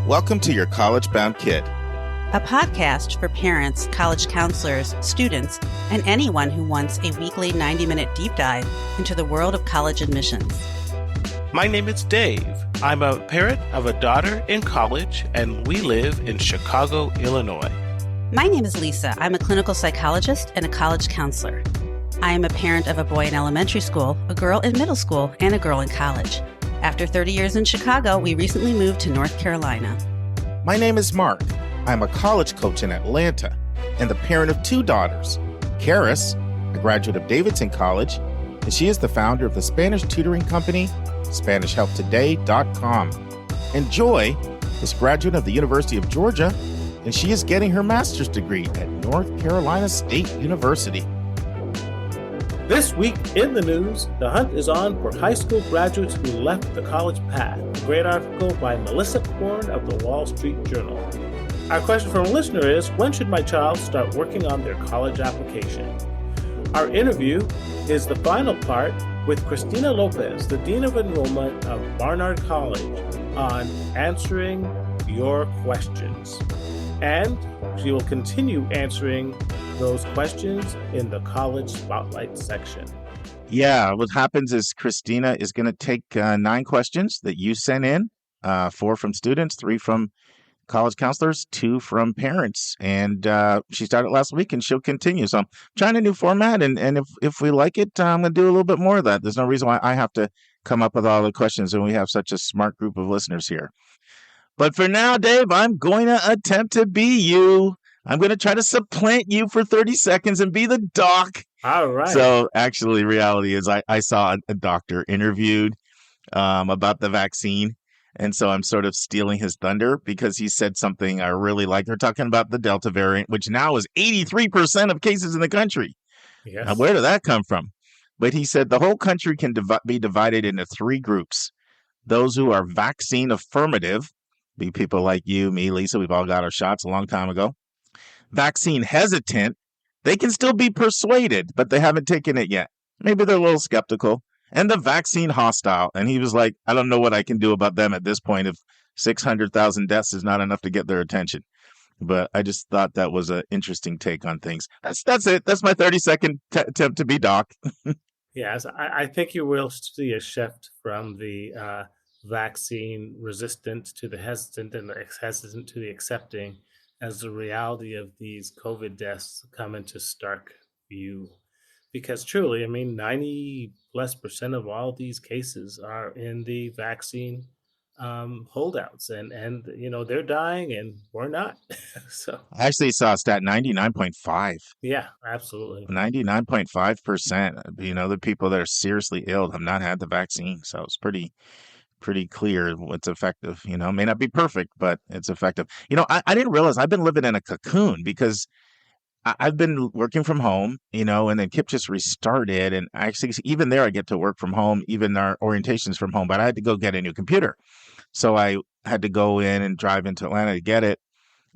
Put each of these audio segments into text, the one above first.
Welcome to Your College Bound Kid, a podcast for parents, college counselors, students, and anyone who wants a weekly 90-minute deep dive into the world of college admissions. My name is Dave. I'm a parent of a daughter in college, and we live in Chicago, Illinois. My name is Lisa. I'm a clinical psychologist and a college counselor. I am a parent of a boy in elementary school, a girl in middle school, and a girl in college. After 30 years in Chicago, we recently moved to North Carolina. My name is Mark. I'm a college coach in Atlanta and the parent of two daughters. Karis, a graduate of Davidson College, and she is the founder of the Spanish tutoring company, SpanishHelpToday.com. And Joy is a graduate of the University of Georgia, and she is getting her master's degree at North Carolina State University. This week in the news, the hunt is on for high school graduates who left the college path. A great article by Melissa Korn of the Wall Street Journal. Our question from a listener is, when should my child start working on their college application? Our interview is the final part with Christina Lopez, the Dean of Enrollment of Barnard College, on answering your questions. And she will continue answering those questions in the College Spotlight section. Yeah, what happens is Christina is going to take 9 questions that you sent in, 4 from students, 3 from college counselors, 2 from parents. And she started last week and she'll continue. So I'm trying a new format. And if we like it, I'm going to do a little bit more of that. There's no reason why I have to come up with all the questions. And we have such a smart group of listeners here. But for now, Dave, I'm going to attempt to be you. I'm going to try to supplant you for 30 seconds and be the doc. All right. So actually, reality is I saw a doctor interviewed about the vaccine. And so I'm sort of stealing his thunder because he said something I really like. They're talking about the Delta variant, which now is 83% of cases in the country. Yes. Now, where did that come from? But he said the whole country can be divided into 3 groups. Those who are vaccine affirmative, be people like you, me, Lisa, we've all got our shots a long time ago. Vaccine hesitant, they can still be persuaded, but they haven't taken it yet. Maybe they're a little skeptical. And the vaccine hostile. And he was like, I don't know what I can do about them at this point if 600,000 deaths is not enough to get their attention. But I just thought that was an interesting take on things. That's it. That's my 30-second attempt to be doc. Yes, I think you will see a shift from the vaccine resistant to the hesitant and the hesitant to the accepting as the reality of these COVID deaths come into stark view. Because truly, 90+% of all these cases are in the vaccine holdouts, and they're dying, and we're not. So I actually saw a stat 99.5. yeah, absolutely. 99.5%. The people that are seriously ill have not had the vaccine. So it's pretty clear what's effective. It may not be perfect, but it's effective. I didn't realize I've been living in a cocoon because I've been working from home, and then KIPP just restarted. And actually, even there, I get to work from home, even our orientations from home. But I had to go get a new computer. So I had to go in and drive into Atlanta to get it.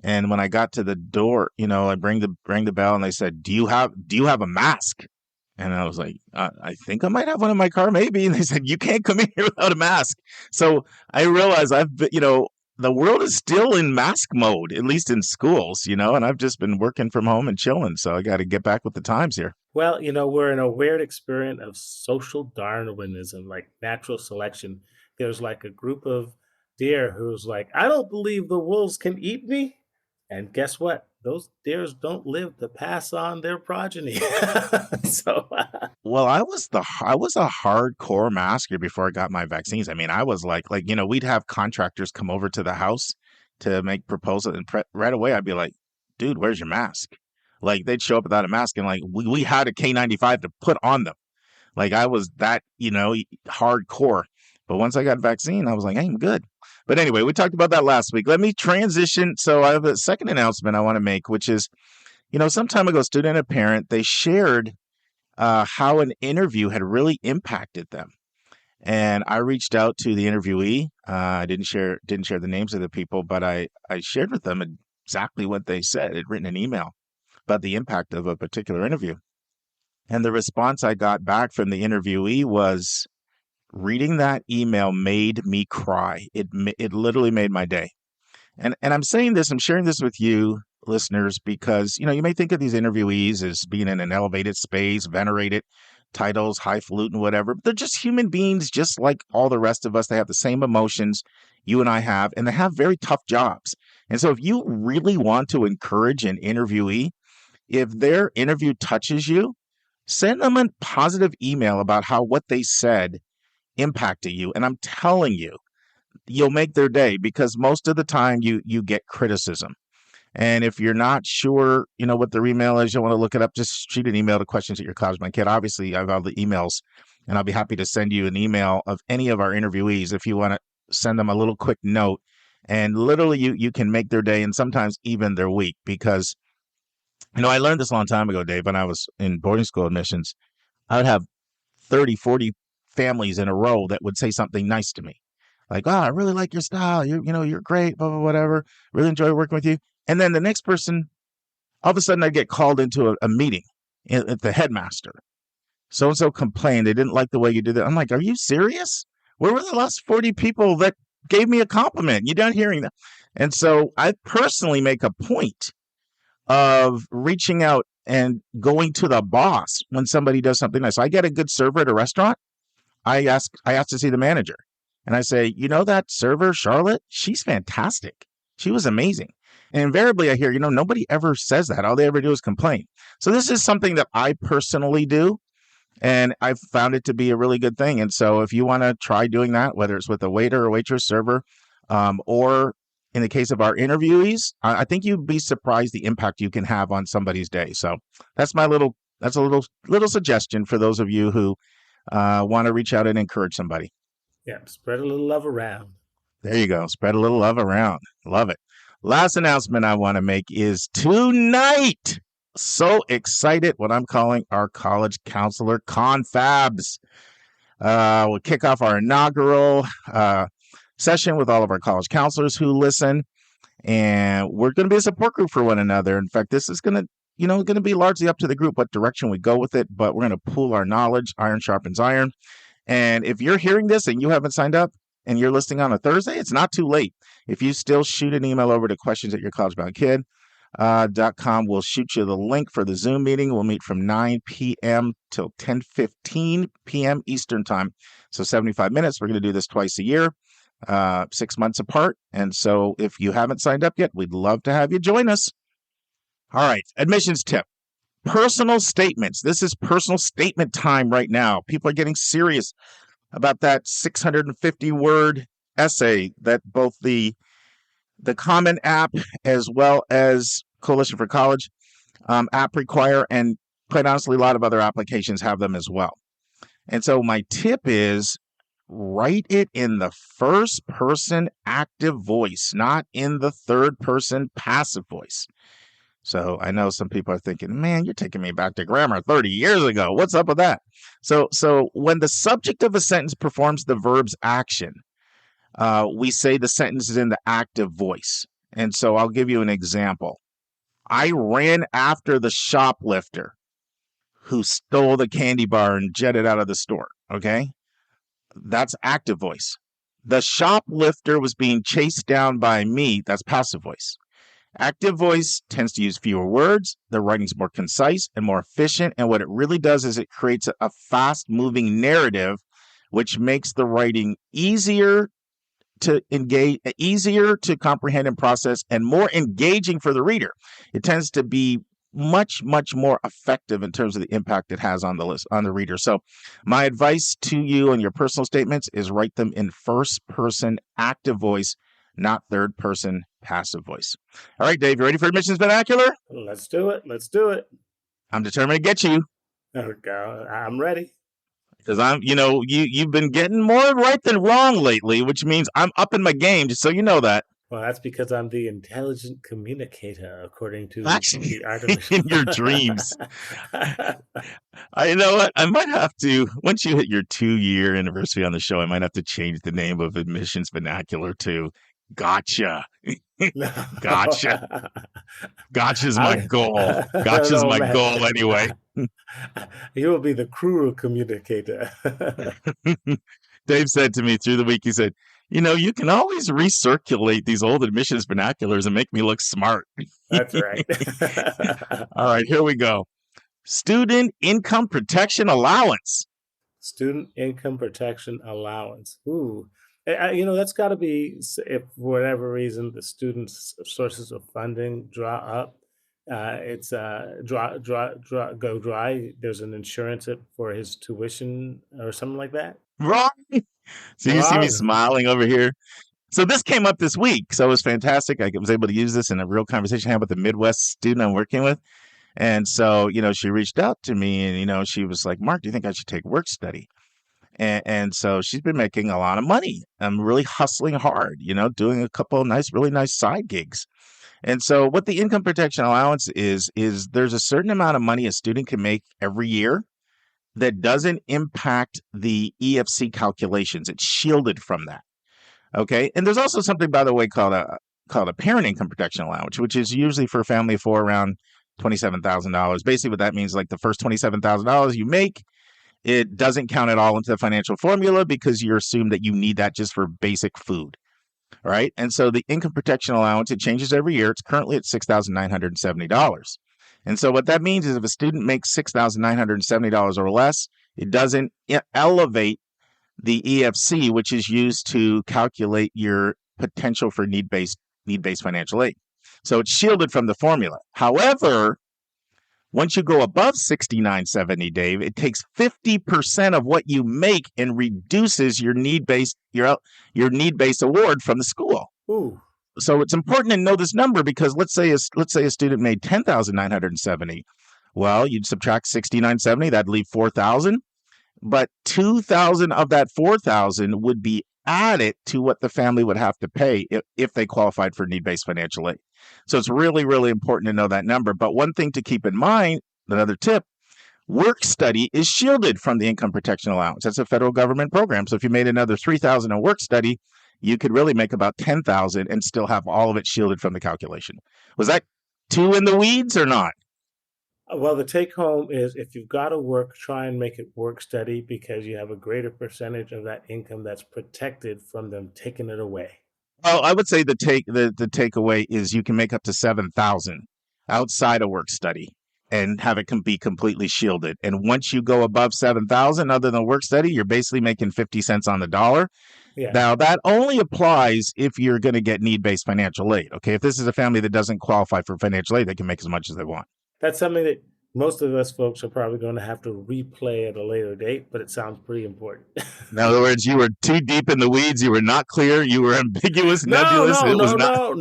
And when I got to the door, I rang the bell and they said, do you have a mask? And I was like, I think I might have one in my car, maybe. And they said, you can't come in here without a mask. So I realized the world is still in mask mode, at least in schools, and I've just been working from home and chilling. So I got to get back with the times here. Well, we're in a weird experiment of social Darwinism, like natural selection. There's like a group of deer who's like, I don't believe the wolves can eat me. And guess what? Those deers don't live to pass on their progeny. Well, I was a hardcore masker before I got my vaccines. I was like, we'd have contractors come over to the house to make proposals, and right away I'd be like, dude, where's your mask? Like they'd show up without a mask, and like we had a K95 to put on them. Like I was that, hardcore. But once I got vaccine, I was like, hey, I'm good. But anyway, we talked about that last week. Let me transition. So I have a second announcement I want to make, which is, some time ago, student and a parent, they shared how an interview had really impacted them. And I reached out to the interviewee. I didn't share the names of the people, but I shared with them exactly what they said. I'd written an email about the impact of a particular interview. And the response I got back from the interviewee was, reading that email made me cry. It literally made my day. And I'm saying this, I'm sharing this with you listeners, because, you may think of these interviewees as being in an elevated space, venerated titles, highfalutin, whatever. But they're just human beings, just like all the rest of us. They have the same emotions you and I have, and they have very tough jobs. And so if you really want to encourage an interviewee, if their interview touches you, send them a positive email about how what they said impacted you. And I'm telling you, you'll make their day, because most of the time you get criticism. And if you're not sure, what their email is, you'll want to look it up. Just shoot an email to questions@yourcollegebankkid. Obviously, I have all the emails, and I'll be happy to send you an email of any of our interviewees if you want to send them a little quick note. And literally, you can make their day, and sometimes even their week, because, I learned this a long time ago, Dave, when I was in boarding school admissions. I would have 30, 40 families in a row that would say something nice to me. Like, oh, I really like your style. You're great, blah, blah, whatever. Really enjoy working with you. And then the next person, all of a sudden, I'd get called into a meeting at the headmaster. So-and-so complained. They didn't like the way you did that. I'm like, are you serious? Where were the last 40 people that gave me a compliment? You're not hearing that. And so I personally make a point of reaching out and going to the boss when somebody does something nice. So I get a good server at a restaurant. I ask to see the manager. And I say, that server, Charlotte, she's fantastic. She was amazing. And invariably I hear, nobody ever says that. All they ever do is complain. So this is something that I personally do, and I've found it to be a really good thing. And so if you want to try doing that, whether it's with a waiter or waitress, server, or in the case of our interviewees, I think you'd be surprised the impact you can have on somebody's day. So that's a little suggestion for those of you who want to reach out and encourage somebody. Yeah, spread a little love around. There you go. Spread a little love around. Love it. Last announcement I want to make is tonight. So excited, what I'm calling our college counselor confabs. We'll kick off our inaugural session with all of our college counselors who listen, and we're going to be a support group for one another. In fact, this is going to be largely up to the group what direction we go with it, but we're going to pool our knowledge. Iron sharpens iron. And if you're hearing this and you haven't signed up and you're listening on a Thursday, it's not too late. If you still shoot an email over to questions@yourcollegebankkid.com, we'll shoot you the link for the Zoom meeting. We'll meet from 9 p.m. till 10:15 p.m. Eastern time. So 75 minutes. We're going to do this twice a year, 6 months apart. And so if you haven't signed up yet, we'd love to have you join us. All right. Admissions tip. Personal statements. This is personal statement time right now. People are getting serious about that 650-word essay that both the Common App as well as Coalition for College app require, and quite honestly, a lot of other applications have them as well. And so my tip is write it in the first person active voice, not in the third person passive voice. So I know some people are thinking, man, you're taking me back to grammar 30 years ago. What's up with that? So when the subject of a sentence performs the verb's action, we say the sentence is in the active voice. And so I'll give you an example. I ran after the shoplifter who stole the candy bar and jetted out of the store. Okay? That's active voice. The shoplifter was being chased down by me. That's passive voice. Active voice tends to use fewer words. The writing's more concise and more efficient. And what it really does is it creates a fast-moving narrative, which makes the writing easier to engage, easier to comprehend and process, and more engaging for the reader. It tends to be much, much more effective in terms of the impact it has on the reader. So my advice to you on your personal statements is write them in first person active voice, not third person passive voice. All right, Dave, you ready for admissions vernacular? Let's do it. I'm determined to get you. I'm ready. Because you've been getting more right than wrong lately, which means I'm up in my game, just so you know that. Well, that's because I'm the intelligent communicator, according to Actually, the artificial. in your dreams. You know what? I might have to, once you hit your 2-year anniversary on the show, I might have to change the name of admissions vernacular to Gotcha. Gotcha. Gotcha's my goal. Gotcha's my goal anyway. You will be the cruel communicator. Dave said to me through the week, he said, You can always recirculate these old admissions vernaculars and make me look smart. That's right. All right, here we go. Student income protection allowance. Student income protection allowance. Ooh. That's got to be, if for whatever reason the student's sources of funding dry up, it's go dry. There's an insurance for his tuition or something like that. Wrong. So you see me smiling over here. So this came up this week. So it was fantastic. I was able to use this in a real conversation I had with the Midwest student I'm working with. And so, she reached out to me and, she was like, Mark, do you think I should take work study? And so she's been making a lot of money. I'm really hustling hard, doing a couple of really nice side gigs. And so what the income protection allowance is there's a certain amount of money a student can make every year that doesn't impact the EFC calculations. It's shielded from that. Okay. And there's also something, by the way, called a parent income protection allowance, which is usually for a family of four around $27,000. Basically, what that means, like the first $27,000 you make, it doesn't count at all into the financial formula because you assume that you need that just for basic food. All right. And so the income protection allowance, it changes every year. It's currently at $6,970. And so what that means is if a student makes $6,970 or less, it doesn't elevate the EFC, which is used to calculate your potential for need-based financial aid. So it's shielded from the formula. However, once you go above $6,970, Dave, it takes 50% of what you make and reduces your need-based award from the school. Ooh. So it's important to know this number because let's say a student made $10,970. Well, you'd subtract $6,970, that'd leave $4,000, but $2,000 of that $4,000 would be added to what the family would have to pay if they qualified for need-based financial aid. So it's really, really important to know that number. But one thing to keep in mind, another tip, work study is shielded from the income protection allowance. That's a federal government program. So if you made another $3,000 in work study, you could really make about $10,000 and still have all of it shielded from the calculation. Was that too in the weeds or not? Well, the take home is if you've got to work, try and make it work study because you have a greater percentage of that income that's protected from them taking it away. Well, I would say the takeaway is you can make up to $7,000 outside of work study and have it be completely shielded. And once you go above $7,000, other than work study, you're basically making 50 cents on the dollar. Yeah. Now, that only applies if you're going to get need-based financial aid. Okay, if this is a family that doesn't qualify for financial aid, they can make as much as they want. That's something that most of us folks are probably going to have to replay at a later date, but it sounds pretty important. In other words, you were too deep in the weeds. You were not clear. You were ambiguous, nebulous. No.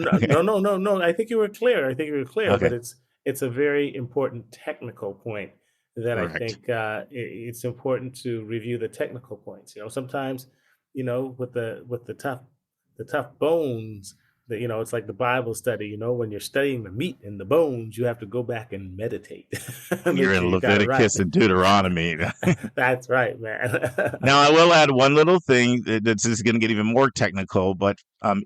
I think you were clear. Okay. But it's a very important technical point that Correct. I think it's important to review the technical points. Sometimes, with the tough bones. It's like the Bible study, when you're studying the meat and the bones, you have to go back and meditate. You're in Leviticus and Deuteronomy. That's right, man. Now, I will add one little thing that's going to get even more technical, but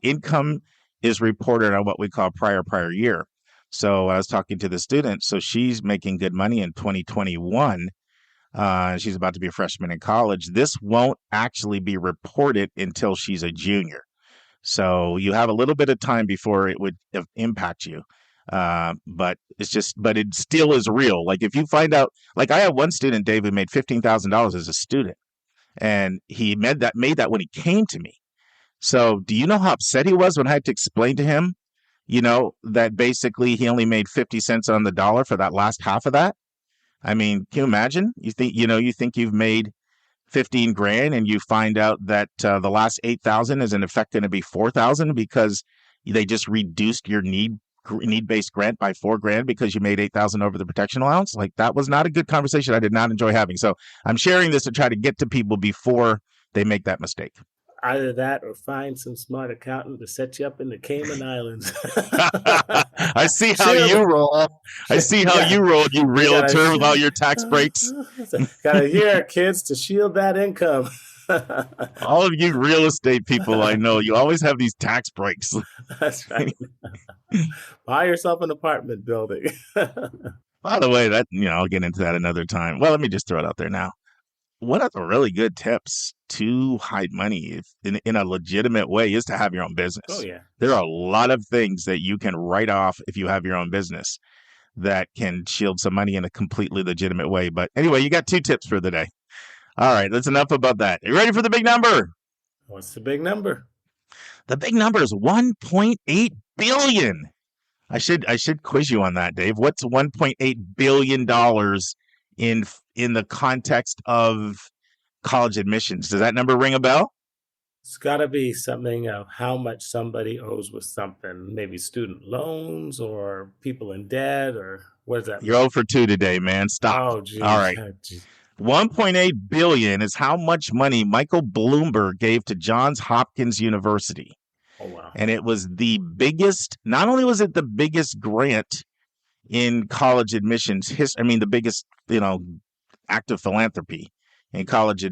income is reported on what we call prior year. So I was talking to the student. So she's making good money in 2021. She's about to be a freshman in college. This won't actually be reported until she's a junior. So you have a little bit of time before it would impact you. But it still is real. Like if you find out, like I have one student, Dave, who made $15,000 as a student, and he made that when he came to me. So do you know how upset he was when I had to explain to him, that basically he only made 50 cents on the dollar for that last half of that? I mean, can you imagine? You think you've made 15 grand and you find out that the last 8,000 is in effect going to be 4,000 because they just reduced your need-based grant by $4,000 because you made 8,000 over the protection allowance. Like that was not a good conversation. I did not enjoy having. So I'm sharing this to try to get to people before they make that mistake. Either that or find some smart accountant to set you up in the Cayman Islands. I see how you roll. You roll, you realtor, with all your tax breaks. Got a year, kids, to shield that income. All of you real estate people I know, you always have these tax breaks. That's right. Buy yourself an apartment building. By the way, that I'll get into that another time. Well, let me just throw it out there now. one of the really good tips to hide money in a legitimate way is to have your own business. Oh, yeah. There are a lot of things that you can write off if you have your own business that can shield some money in a completely legitimate way. But anyway, you got 2 tips for the day. All right, that's enough about that. Are you ready for the big number? What's the big number? The big number is $1.8 billion. I should quiz you on that, Dave. What's $1.8 billion in the context of college admissions? Does that number ring a bell? It's got to be something of how much somebody owes with something, maybe student loans or people in debt, or what is that? You're 0 for 2 today, man. Stop. Oh, geez. All right. Oh, geez. $1.8 billion is how much money Michael Bloomberg gave to Johns Hopkins University. Oh, wow. And it was the biggest, not only was it the biggest grant in college admissions the biggest, act of philanthropy in college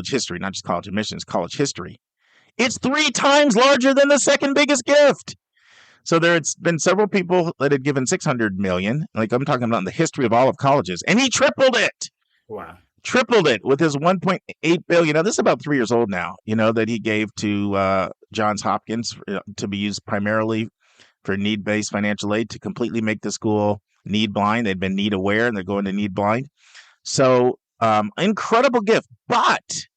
history, not just college admissions, college history. It's 3 times larger than the second biggest gift. So there's been several people that had given $600 million, like I'm talking about in the history of all of colleges, and he tripled it. Wow. Tripled it with his $1.8 billion. Now, this is about 3 years old now, that he gave to Johns Hopkins to be used primarily for need-based financial aid to completely make the school need blind. They'd been need aware, and they're going to need blind. So incredible gift. But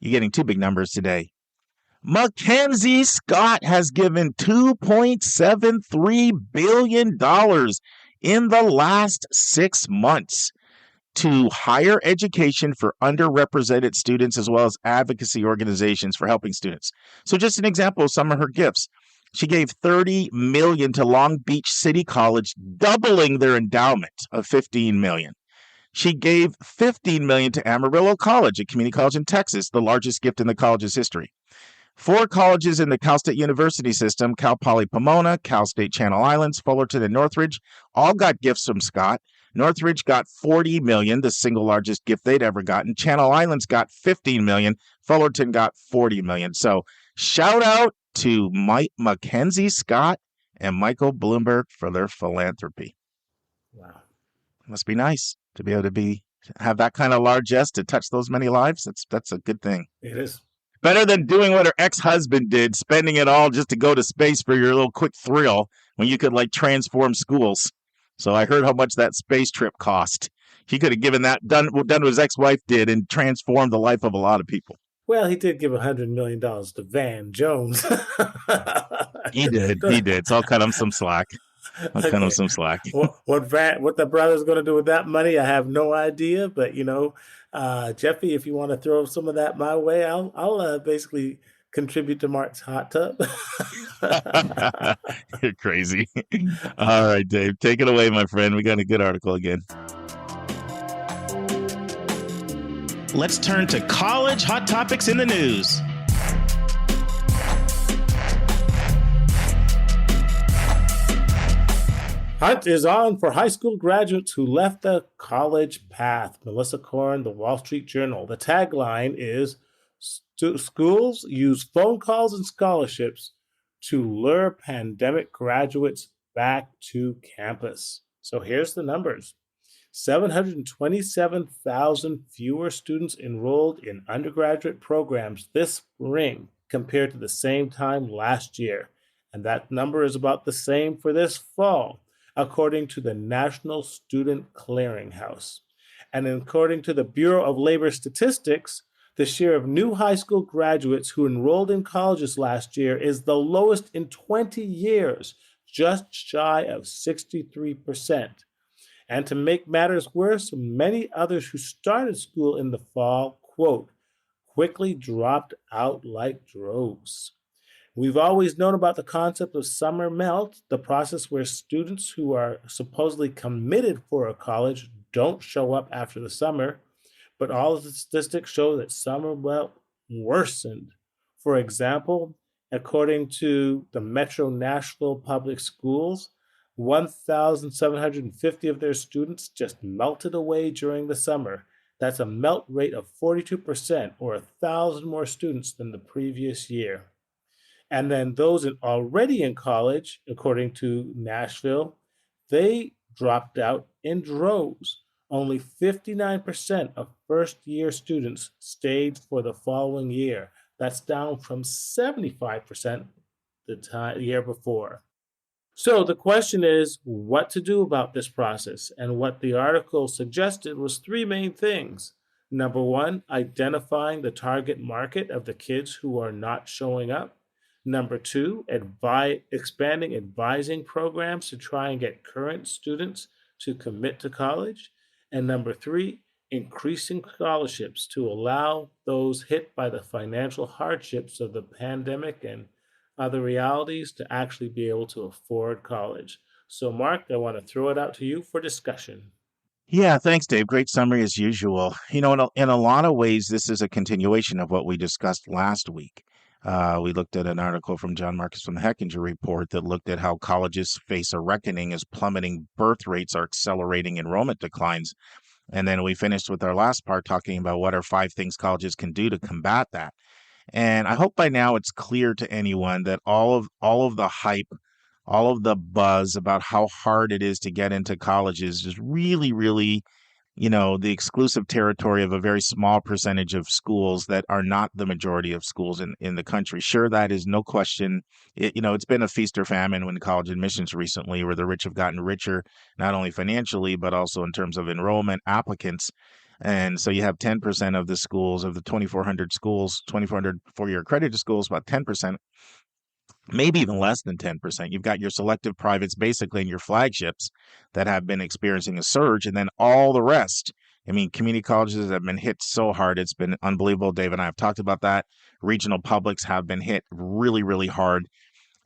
you're getting 2 big numbers today. Mackenzie Scott has given $2.73 billion in the last 6 months to higher education for underrepresented students, as well as advocacy organizations for helping students. So just an example of some of her gifts. She gave $30 million to Long Beach City College, doubling their endowment of $15 million. She gave $15 million to Amarillo College, a community college in Texas, the largest gift in the college's history. 4 colleges in the Cal State University system, Cal Poly Pomona, Cal State Channel Islands, Fullerton, and Northridge, all got gifts from Scott. Northridge got $40 million, the single largest gift they'd ever gotten. Channel Islands got $15 million. Fullerton got $40 million. So shout out to Mackenzie Scott and Michael Bloomberg for their philanthropy. Wow. It must be nice to be able to have that kind of largesse to touch those many lives. That's a good thing. It is. Better than doing what her ex-husband did, spending it all just to go to space for your little quick thrill when you could transform schools. So I heard how much that space trip cost. He could have done what his ex-wife did and transformed the life of a lot of people. Well, he did give $100 million to Van Jones. He did. So I'll cut him some slack. What the brother's going to do with that money, I have no idea. But, Jeffy, if you want to throw some of that my way, I'll basically contribute to Mark's hot tub. You're crazy. All right, Dave, take it away, my friend. We got a good article again. Let's turn to college hot topics in the news. Hunt is on for high school graduates who left the college path. Melissa Korn, The Wall Street Journal. The tagline is, schools use phone calls and scholarships to lure pandemic graduates back to campus. So here's the numbers. 727,000 fewer students enrolled in undergraduate programs this spring compared to the same time last year. And that number is about the same for this fall, according to the National Student Clearinghouse. And according to the Bureau of Labor Statistics, the share of new high school graduates who enrolled in colleges last year is the lowest in 20 years, just shy of 63%. And to make matters worse, many others who started school in the fall, quote, quickly dropped out like droves. We've always known about the concept of summer melt, the process where students who are supposedly committed for a college don't show up after the summer, but all of the statistics show that summer melt worsened. For example, according to the Metro Nashville Public Schools, 1,750 of their students just melted away during the summer. That's a melt rate of 42%, or 1,000 more students than the previous year. And then those already in college, according to Nashville, they dropped out in droves. Only 59% of first-year students stayed for the following year. That's down from 75% the year before. So the question is what to do about this process. And what the article suggested was three main things. Number one, identifying the target market of the kids who are not showing up. Number two, expanding advising programs to try and get current students to commit to college. And number three, increasing scholarships to allow those hit by the financial hardships of the pandemic and other realities to actually be able to afford college. So, Mark, I want to throw it out to you for discussion. Yeah, thanks, Dave. Great summary as usual. In a lot of ways, this is a continuation of what we discussed last week. We looked at an article from John Marcus from the Hechinger Report that looked at how colleges face a reckoning as plummeting birth rates are accelerating enrollment declines. And then we finished with our last part talking about what are 5 things colleges can do to combat that. And I hope by now it's clear to anyone that all of the hype, all of the buzz about how hard it is to get into colleges is really, really, the exclusive territory of a very small percentage of schools that are not the majority of schools in the country. Sure, that is no question. It's been a feast or famine when college admissions recently, where the rich have gotten richer, not only financially, but also in terms of enrollment applicants. And so you have 10% of the schools, of the 2,400 schools, 2,400 four-year accredited schools, about 10%, maybe even less than 10%. You've got your selective privates basically and your flagships that have been experiencing a surge, and then all the rest. I mean, community colleges have been hit so hard. It's been unbelievable. Dave and I have talked about that. Regional publics have been hit really, really hard.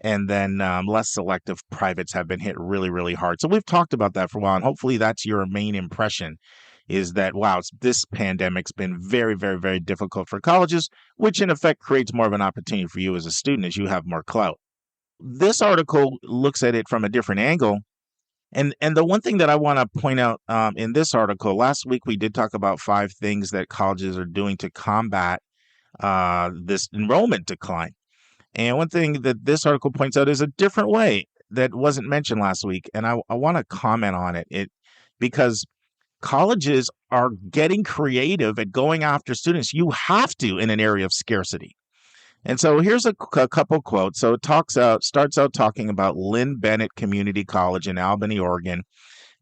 And then less selective privates have been hit really, really hard. So we've talked about that for a while, and hopefully that's your main impression, is that, wow, this pandemic's been very, very, very difficult for colleges, which in effect creates more of an opportunity for you as a student as you have more clout. This article looks at it from a different angle. And the one thing that I want to point out in this article, last week we did talk about 5 things that colleges are doing to combat this enrollment decline. And one thing that this article points out is a different way that wasn't mentioned last week. And I want to comment on it because colleges are getting creative at going after students. You have to in an area of scarcity. And so here's a couple quotes. So it starts out talking about Lynn Bennett Community College in Albany, Oregon.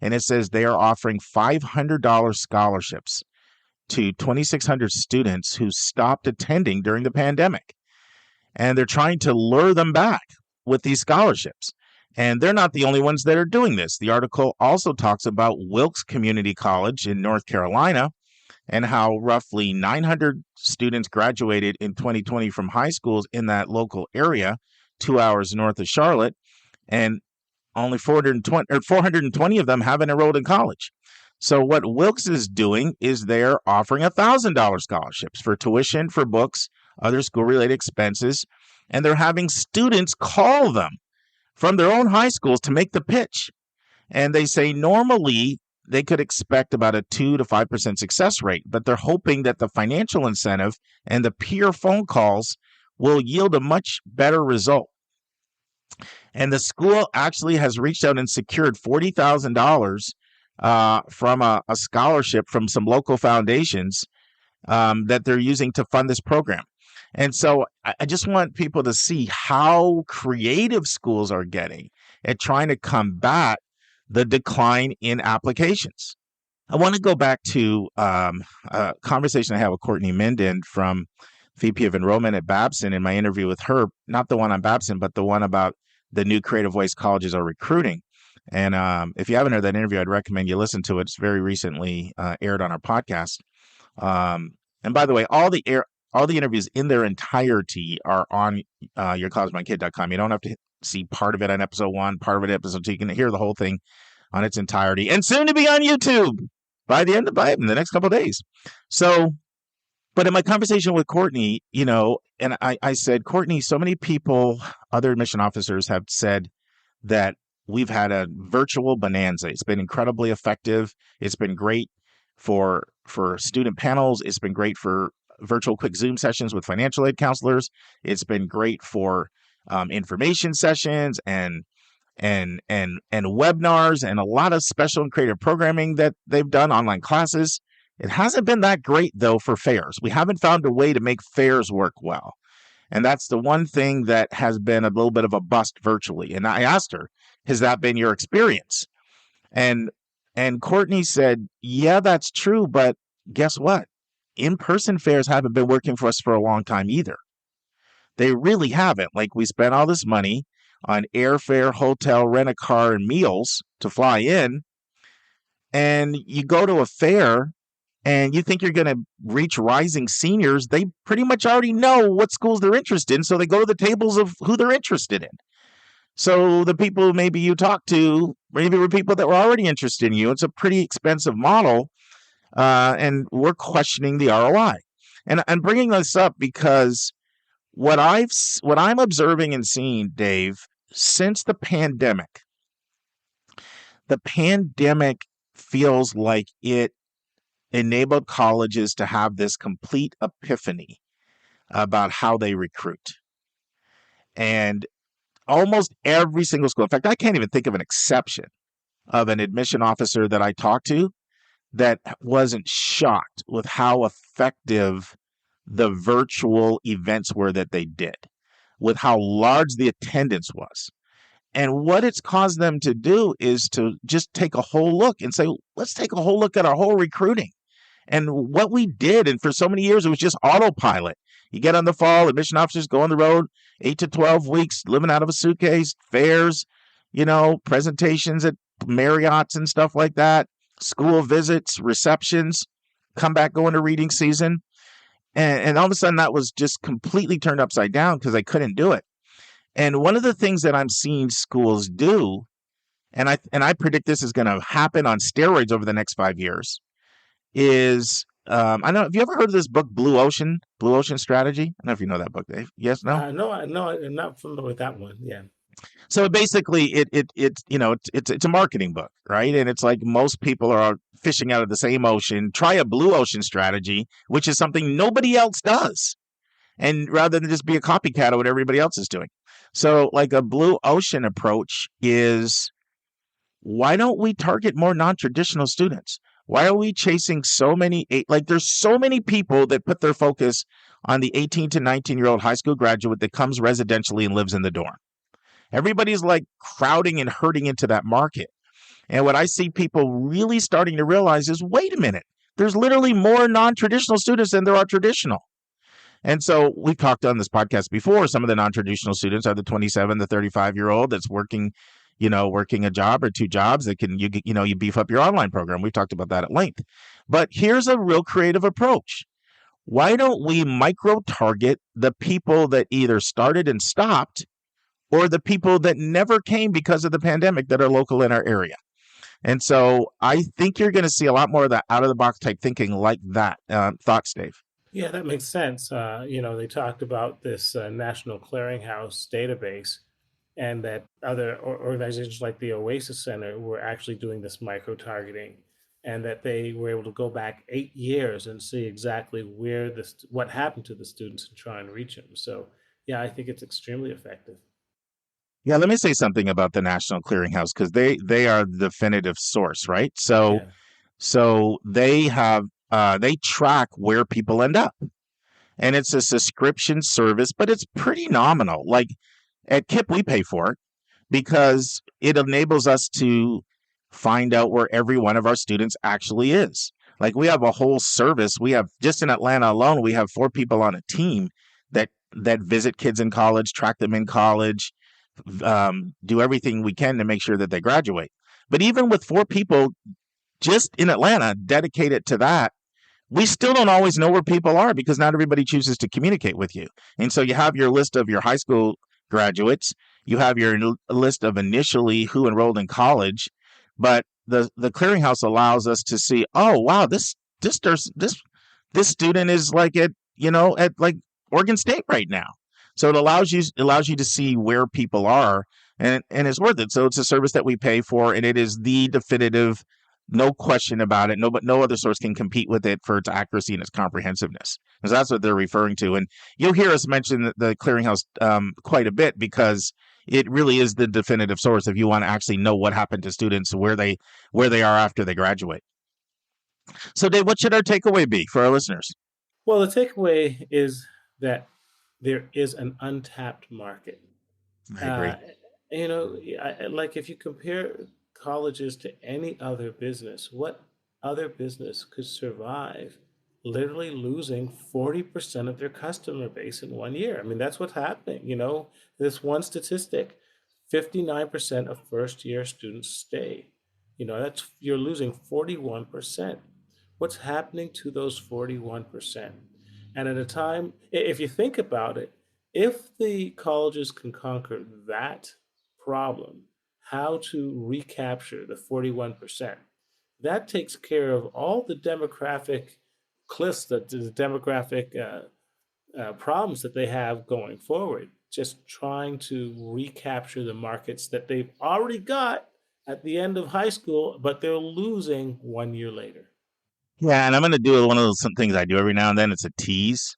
And it says they are offering $500 scholarships to 2,600 students who stopped attending during the pandemic. And they're trying to lure them back with these scholarships. And they're not the only ones that are doing this. The article also talks about Wilkes Community College in North Carolina and how roughly 900 students graduated in 2020 from high schools in that local area, 2 hours north of Charlotte, and only 420 of them haven't enrolled in college. So what Wilkes is doing is they're offering $1,000 scholarships for tuition, for books, other school-related expenses, and they're having students call them from their own high schools to make the pitch. And they say normally they could expect about a 2 to 5% success rate, but they're hoping that the financial incentive and the peer phone calls will yield a much better result. And the school actually has reached out and secured $40,000 from a scholarship from some local foundations that they're using to fund this program. And so I just want people to see how creative schools are getting at trying to combat the decline in applications. I want to go back to a conversation I had with Courtney Minden from VP of Enrollment at Babson in my interview with her, not the one on Babson, but the one about the new creative ways colleges are recruiting. And if you haven't heard that interview, I'd recommend you listen to it. It's very recently aired on our podcast. And by the way, all the interviews in their entirety are on yourcollegemykid.com. You don't have to see part of it on episode 1, part of it episode 2. You can hear the whole thing on its entirety, and soon to be on YouTube by the next couple of days. So, but in my conversation with Courtney, and I said, Courtney, so many people, other admission officers have said that we've had a virtual bonanza. It's been incredibly effective. It's been great for student panels. It's been great for virtual quick Zoom sessions with financial aid counselors. It's been great for information sessions and and webinars and a lot of special and creative programming that they've done, online classes. It hasn't been that great, though, for fairs. We haven't found a way to make fairs work well. And that's the one thing that has been a little bit of a bust virtually. And I asked her, has that been your experience? And Courtney said, yeah, that's true. But guess what? In-person fairs haven't been working for us for a long time either. They really haven't. Like, we spent all this money on airfare, hotel, rent a car, and meals to fly in. And you go to a fair and you think you're going to reach rising seniors. They pretty much already know what schools they're interested in. So they go to the tables of who they're interested in. So the people maybe you talk to, maybe were people that were already interested in you. It's a pretty expensive model. And we're questioning the ROI. And I'm bringing this up because what I'm observing and seeing, Dave, since the pandemic feels like it enabled colleges to have this complete epiphany about how they recruit. And almost every single school, in fact, I can't even think of an exception of an admission officer that I talked to that wasn't shocked with how effective the virtual events were that they did, with how large the attendance was. And what it's caused them to do is to just take a whole look and say, let's take a whole look at our whole recruiting. And what we did, and for so many years, it was just autopilot. You get on the fall, admission officers go on the road, 8 to 12 weeks, living out of a suitcase, fairs, presentations at Marriott's and stuff like that, school visits, receptions, come back, go into reading season. And all of a sudden, that was just completely turned upside down because I couldn't do it. And one of the things that I'm seeing schools do, and I predict this is going to happen on steroids over the next 5 years, is I don't know. Have you ever heard of this book, Blue Ocean Strategy? I don't know if you know that book, Dave. Yes, no? No, I'm not familiar with that one. Yeah. So basically, it's a marketing book, right? And it's like most people are fishing out of the same ocean. Try a blue ocean strategy, which is something nobody else does, and rather than just be a copycat of what everybody else is doing. So, like a blue ocean approach is, why don't we target more non-traditional students? Why are we chasing so many? There's so many people that put their focus on the 18 to 19-year-old high school graduate that comes residentially and lives in the dorm. Everybody's like crowding and herding into that market. And what I see people really starting to realize is, wait a minute, there's literally more non-traditional students than there are traditional. And so we've talked on this podcast before, some of the non-traditional students are the 27, the 35-year-old that's working a job or two jobs that you beef up your online program. We've talked about that at length. But here's a real creative approach. Why don't we micro-target the people that either started and stopped, or the people that never came because of the pandemic that are local in our area? And so I think you're going to see a lot more of that out-of-the-box type thinking like that. Thoughts, Dave? Yeah, that makes sense. They talked about this National Clearinghouse database, and that other organizations like the Oasis Center were actually doing this micro-targeting, and that they were able to go back 8 years and see exactly what happened to the students and try and reach them. So, yeah, I think it's extremely effective. Yeah, let me say something about the National Clearinghouse, because they are the definitive source, right? So they have they track where people end up, and it's a subscription service, but it's pretty nominal. Like at KIPP, we pay for it because it enables us to find out where every one of our students actually is. Like we have a whole service. We have, just in Atlanta alone, we have 4 people on a team that visit kids in college, track them in college, do everything we can to make sure that they graduate. But even with 4 people just in Atlanta dedicated to that, we still don't always know where people are because not everybody chooses to communicate with you. And so you have your list of your high school graduates, you have your list of initially who enrolled in college, but the clearinghouse allows us to see, oh wow, this student is like at like Oregon State right now. So it allows you to see where people are, and it's worth it. So it's a service that we pay for, and it is the definitive, no question about it. No other source can compete with it for its accuracy and its comprehensiveness, because that's what they're referring to. And you'll hear us mention the clearinghouse quite a bit, because it really is the definitive source if you want to actually know what happened to students, where they are after they graduate. So, Dave, what should our takeaway be for our listeners? Well, the takeaway is that there is an untapped market. I agree. Like if you compare colleges to any other business, what other business could survive literally losing 40% of their customer base in 1 year? I mean, that's what's happening. This one statistic, 59% of first year students stay. You're losing 41%. What's happening to those 41%? And at a time, if you think about it, if the colleges can conquer that problem, how to recapture the 41%, that takes care of all the demographic cliffs, the demographic problems that they have going forward. Just trying to recapture the markets that they've already got at the end of high school, but they're losing 1 year later. Yeah, and I'm going to do one of those things I do every now and then. It's a tease.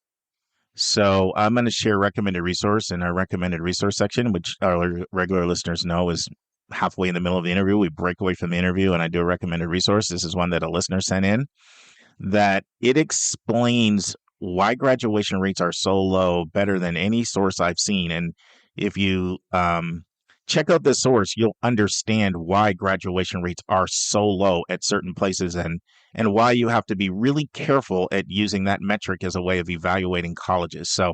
So I'm going to share recommended resource in our recommended resource section, which our regular listeners know is halfway in the middle of the interview. We break away from the interview and I do a recommended resource. This is one that a listener sent in, that it explains why graduation rates are so low, better than any source I've seen. And if you check out this source, you'll understand why graduation rates are so low at certain places and why you have to be really careful at using that metric as a way of evaluating colleges. So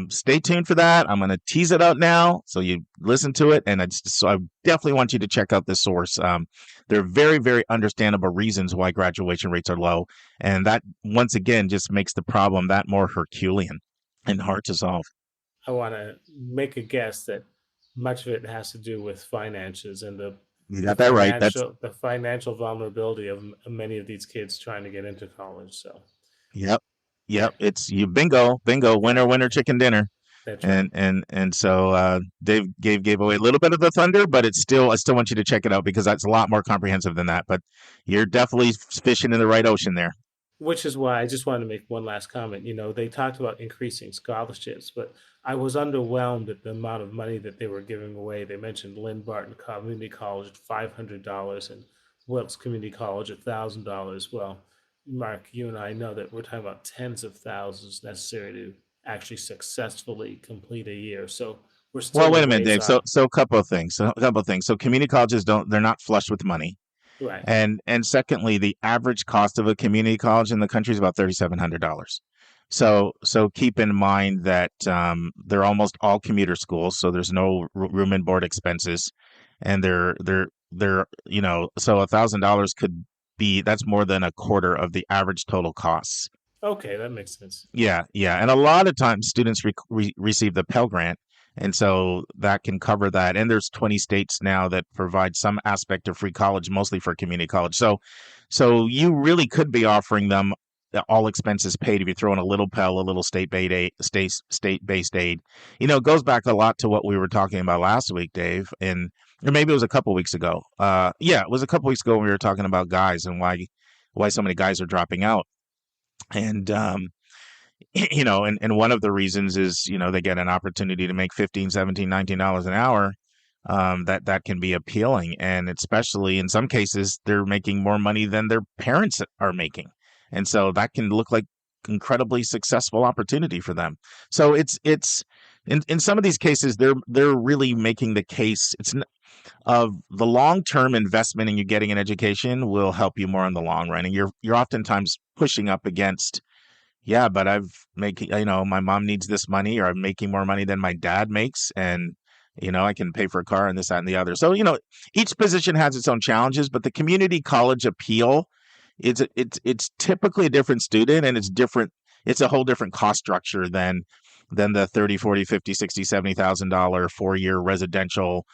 stay tuned for that. I'm going to tease it out now so you listen to it. And so I definitely want you to check out this source. There are very, very understandable reasons why graduation rates are low. And that, once again, just makes the problem that more Herculean and hard to solve. I want to make a guess that much of it has to do with finances and you got that right. That's the financial vulnerability of many of these kids trying to get into college. So, yep. It's you bingo, winner, chicken dinner. That's right. And so Dave gave away a little bit of the thunder, but I still want you to check it out because that's a lot more comprehensive than that. But you're definitely fishing in the right ocean there. Which is why I just wanted to make one last comment. They talked about increasing scholarships, but I was underwhelmed at the amount of money that they were giving away. They mentioned Lynn Barton Community College at $500 and Wilkes Community College at $1,000. Well, Mark, you and I know that we're talking about tens of thousands necessary to actually successfully complete a year. So we're still. Well, wait a minute, Dave. So a couple of things. So community colleges they're not flush with money. Right. And secondly, the average cost of a community college in the country is about $3,700. So keep in mind that they're almost all commuter schools, so there's no room and board expenses, and they're so $1,000 could be, that's more than a quarter of the average total costs. Okay, that makes sense. Yeah, and a lot of times students receive the Pell Grant. And so that can cover that. And there's 20 states now that provide some aspect of free college, mostly for community college. So you really could be offering them all expenses paid if you throw in a little Pell, a little state-based aid. It goes back a lot to what we were talking about last week, Dave, or maybe it was a couple weeks ago. It was a couple weeks ago when we were talking about guys and why so many guys are dropping out. And and one of the reasons is, they get an opportunity to make $15, $17, $19 an hour. That can be appealing. And especially in some cases, they're making more money than their parents are making. And so that can look like incredibly successful opportunity for them. So it's in some of these cases, they're really making the case. It's of the long-term investment in you getting an education will help you more in the long run. And you're oftentimes pushing up against, yeah, but my mom needs this money, or I'm making more money than my dad makes. And, I can pay for a car and this, that, and the other. So, each position has its own challenges, but the community college appeal, it's typically a different student, and it's a whole different cost structure than the $30, $40, $50, $60, $70,000 4-year residential,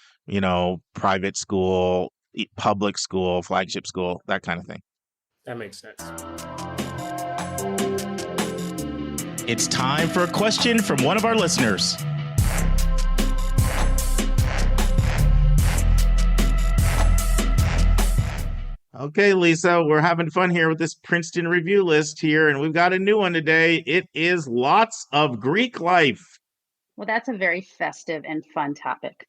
private school, public school, flagship school, that kind of thing. That makes sense. It's time for a question from one of our listeners. Okay, Lisa, we're having fun here with this Princeton review list here, and we've got a new one today. It is lots of Greek life. Well, that's a very festive and fun topic.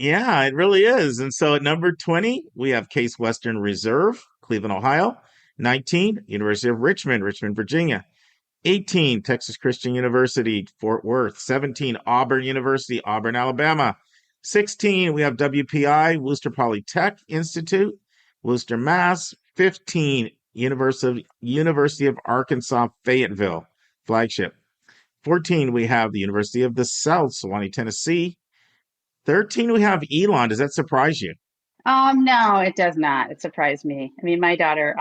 Yeah, it really is. And so at number 20, we have Case Western Reserve, Cleveland, Ohio. 19, University of Richmond, Richmond, Virginia. 18, Texas Christian University, Fort Worth. 17, Auburn University, Auburn, Alabama. 16, we have WPI, Worcester Polytech Institute, Worcester, Mass. 15, University of Arkansas, Fayetteville, flagship. 14, we have the University of the South, Sewanee, Tennessee. 13, we have Elon. Does that surprise you? No, it does not. It surprised me. I mean, my daughter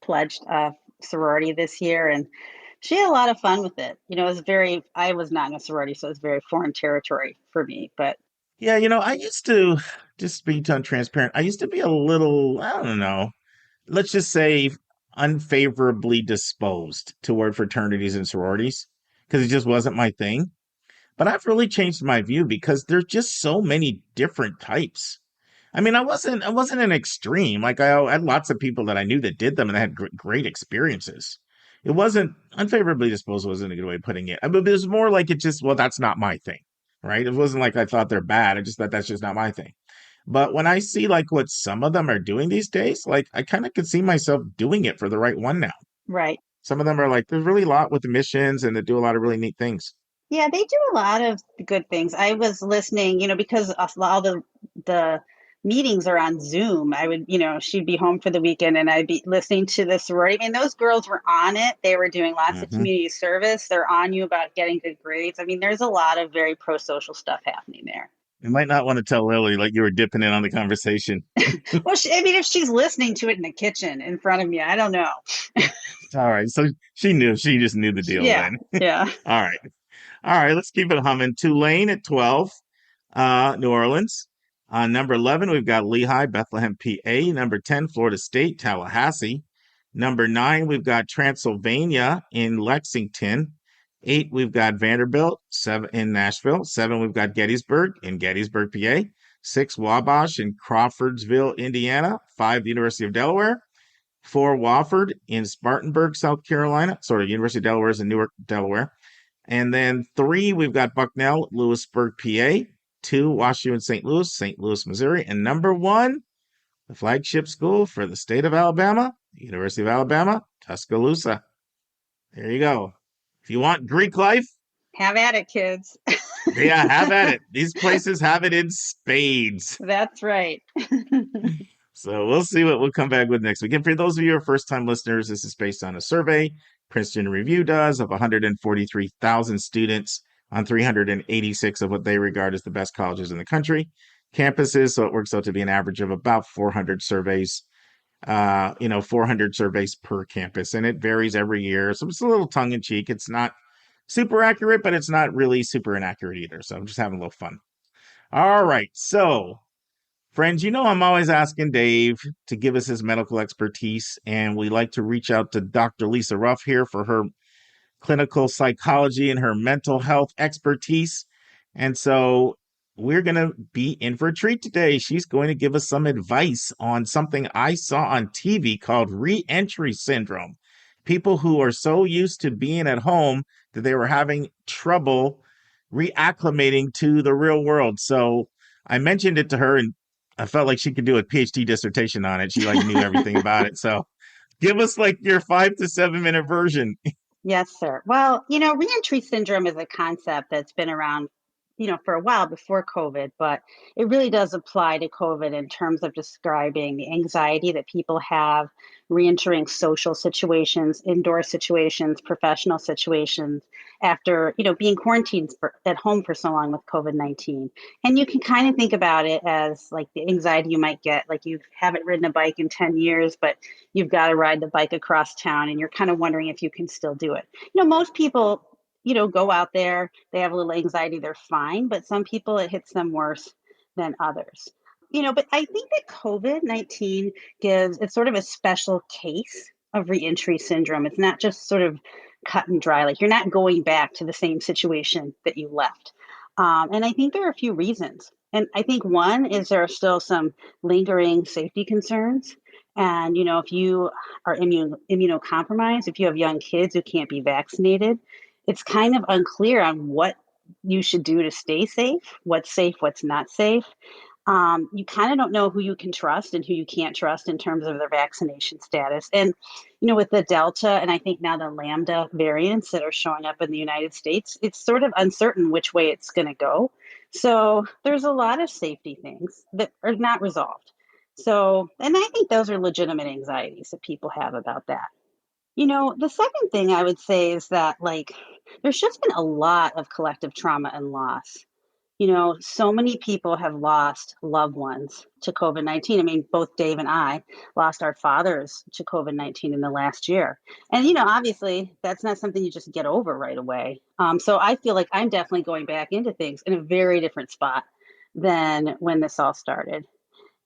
pledged a sorority this year, and she had a lot of fun with it. It was I was not in a sorority, so it was very foreign territory for me. But Yeah, I used to, just be transparent, I used to be a little, I don't know, let's just say unfavorably disposed toward fraternities and sororities because it just wasn't my thing. But I've really changed my view because there's just so many different types. I mean, I wasn't an extreme. Like I had lots of people that I knew that did them and they had great experiences. It wasn't unfavorably disposed wasn't a good way of putting it. I mean, it was more like it just, well, that's not my thing, right? It wasn't like I thought they're bad. I just thought that's just not my thing. But when I see like what some of them are doing these days, like I kind of could see myself doing it for the right one now. right. Some of them are like, there's really a lot with the missions and they do a lot of really neat things. Yeah, they do a lot of good things. I was listening, because all the meetings are on Zoom. I would, she'd be home for the weekend and I'd be listening to the sorority. I mean, those girls were on it. They were doing lots of Hmm. community service. They're on you about getting good grades. I mean, there's a lot of very pro-social stuff happening there. You might not want to tell Lily like you were dipping in on the conversation. Well, I mean, if she's listening to it in the kitchen in front of me, I don't know. All right. So she knew, she just knew the deal Yeah, then. yeah. All right. All right. Let's keep it humming. Tulane at 12, New Orleans. Number 11, we've got Lehigh, Bethlehem, PA. Number 10, Florida State, Tallahassee. Number 9, we've got Transylvania in Lexington. 8, we've got Vanderbilt, 7 in Nashville. 7, we've got Gettysburg in Gettysburg, PA. 6, Wabash in Crawfordsville, Indiana. 5, the University of Delaware. 4, Wofford in Spartanburg, South Carolina. Sorry, University of Delaware is in Newark, Delaware. And then 3, we've got Bucknell, Lewisburg, PA. 2, WashU in St. Louis, Missouri. And number 1, the flagship school for the state of Alabama, University of Alabama, Tuscaloosa. There you go. If you want Greek life, Have at it, kids. yeah, have at it. These places have it in spades. That's right. So we'll see what we'll come back with next week. And for those of you who are first-time listeners, this is based on a survey Princeton Review does of 143,000 students on 386 of what they regard as the best colleges in the country, campuses. So it works out to be an average of about 400 surveys, 400 surveys per campus. And it varies every year. So it's a little tongue-in-cheek. It's not super accurate, but it's not really super inaccurate either. So I'm just having a little fun. All right. So friends, I'm always asking Dave to give us his medical expertise, and we like to reach out to Dr. Lisa Ruff here for her clinical psychology and her mental health expertise. And so we're going to be in for a treat today. She's going to give us some advice on something I saw on TV called re-entry syndrome. People who are so used to being at home that they were having trouble reacclimating to the real world. So I mentioned it to her and I felt like she could do a PhD dissertation on it. She knew everything about it. So give us your 5 to 7 minute version. Yes, sir. Well, reentry syndrome is a concept that's been around, for a while before COVID, but it really does apply to COVID in terms of describing the anxiety that people have reentering social situations, indoor situations, professional situations after, being quarantined at home for so long with COVID-19. And you can kind of think about it as like the anxiety you might get, like you haven't ridden a bike in 10 years, but you've got to ride the bike across town and you're kind of wondering if you can still do it. Most people go out there, they have a little anxiety, they're fine, but some people it hits them worse than others. But I think that COVID-19 it's sort of a special case of reentry syndrome. It's not just sort of cut and dry, like you're not going back to the same situation that you left. And I think there are a few reasons. And I think one is there are still some lingering safety concerns. And, if you are immunocompromised, if you have young kids who can't be vaccinated, it's kind of unclear on what you should do to stay safe, what's not safe. You kind of don't know who you can trust and who you can't trust in terms of their vaccination status. And, with the Delta and I think now the Lambda variants that are showing up in the United States, it's sort of uncertain which way it's going to go. So there's a lot of safety things that are not resolved. So, and I think those are legitimate anxieties that people have about that. The second thing I would say is that, like, there's just been a lot of collective trauma and loss. So many people have lost loved ones to COVID 19. I mean, both Dave and I lost our fathers to COVID 19 in the last year. And, obviously, that's not something you just get over right away. So I feel like I'm definitely going back into things in a very different spot than when this all started.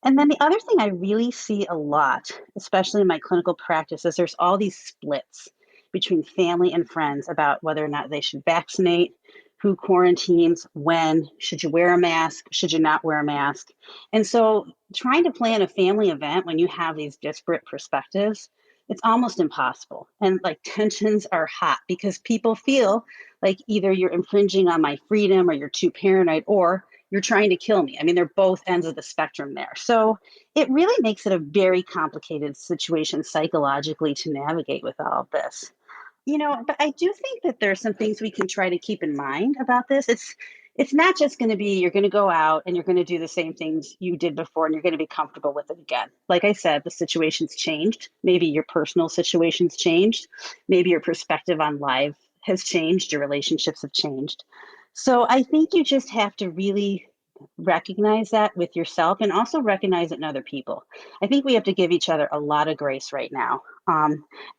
And then the other thing I really see a lot, especially in my clinical practice, is there's all these splits between family and friends about whether or not they should vaccinate, who quarantines, when, should you wear a mask, should you not wear a mask. And so trying to plan a family event when you have these disparate perspectives, it's almost impossible. And like tensions are hot because people feel like either you're infringing on my freedom or you're too paranoid or you're trying to kill me. I mean, they're both ends of the spectrum there. So it really makes it a very complicated situation psychologically to navigate with all of this. But I do think that there's some things we can try to keep in mind about this. It's not just going to be you're going to go out and you're going to do the same things you did before and you're going to be comfortable with it again. Like I said, the situation's changed. Maybe your personal situation's changed. Maybe your perspective on life has changed. Your relationships have changed. So I think you just have to really recognize that with yourself and also recognize it in other people. I think we have to give each other a lot of grace right now.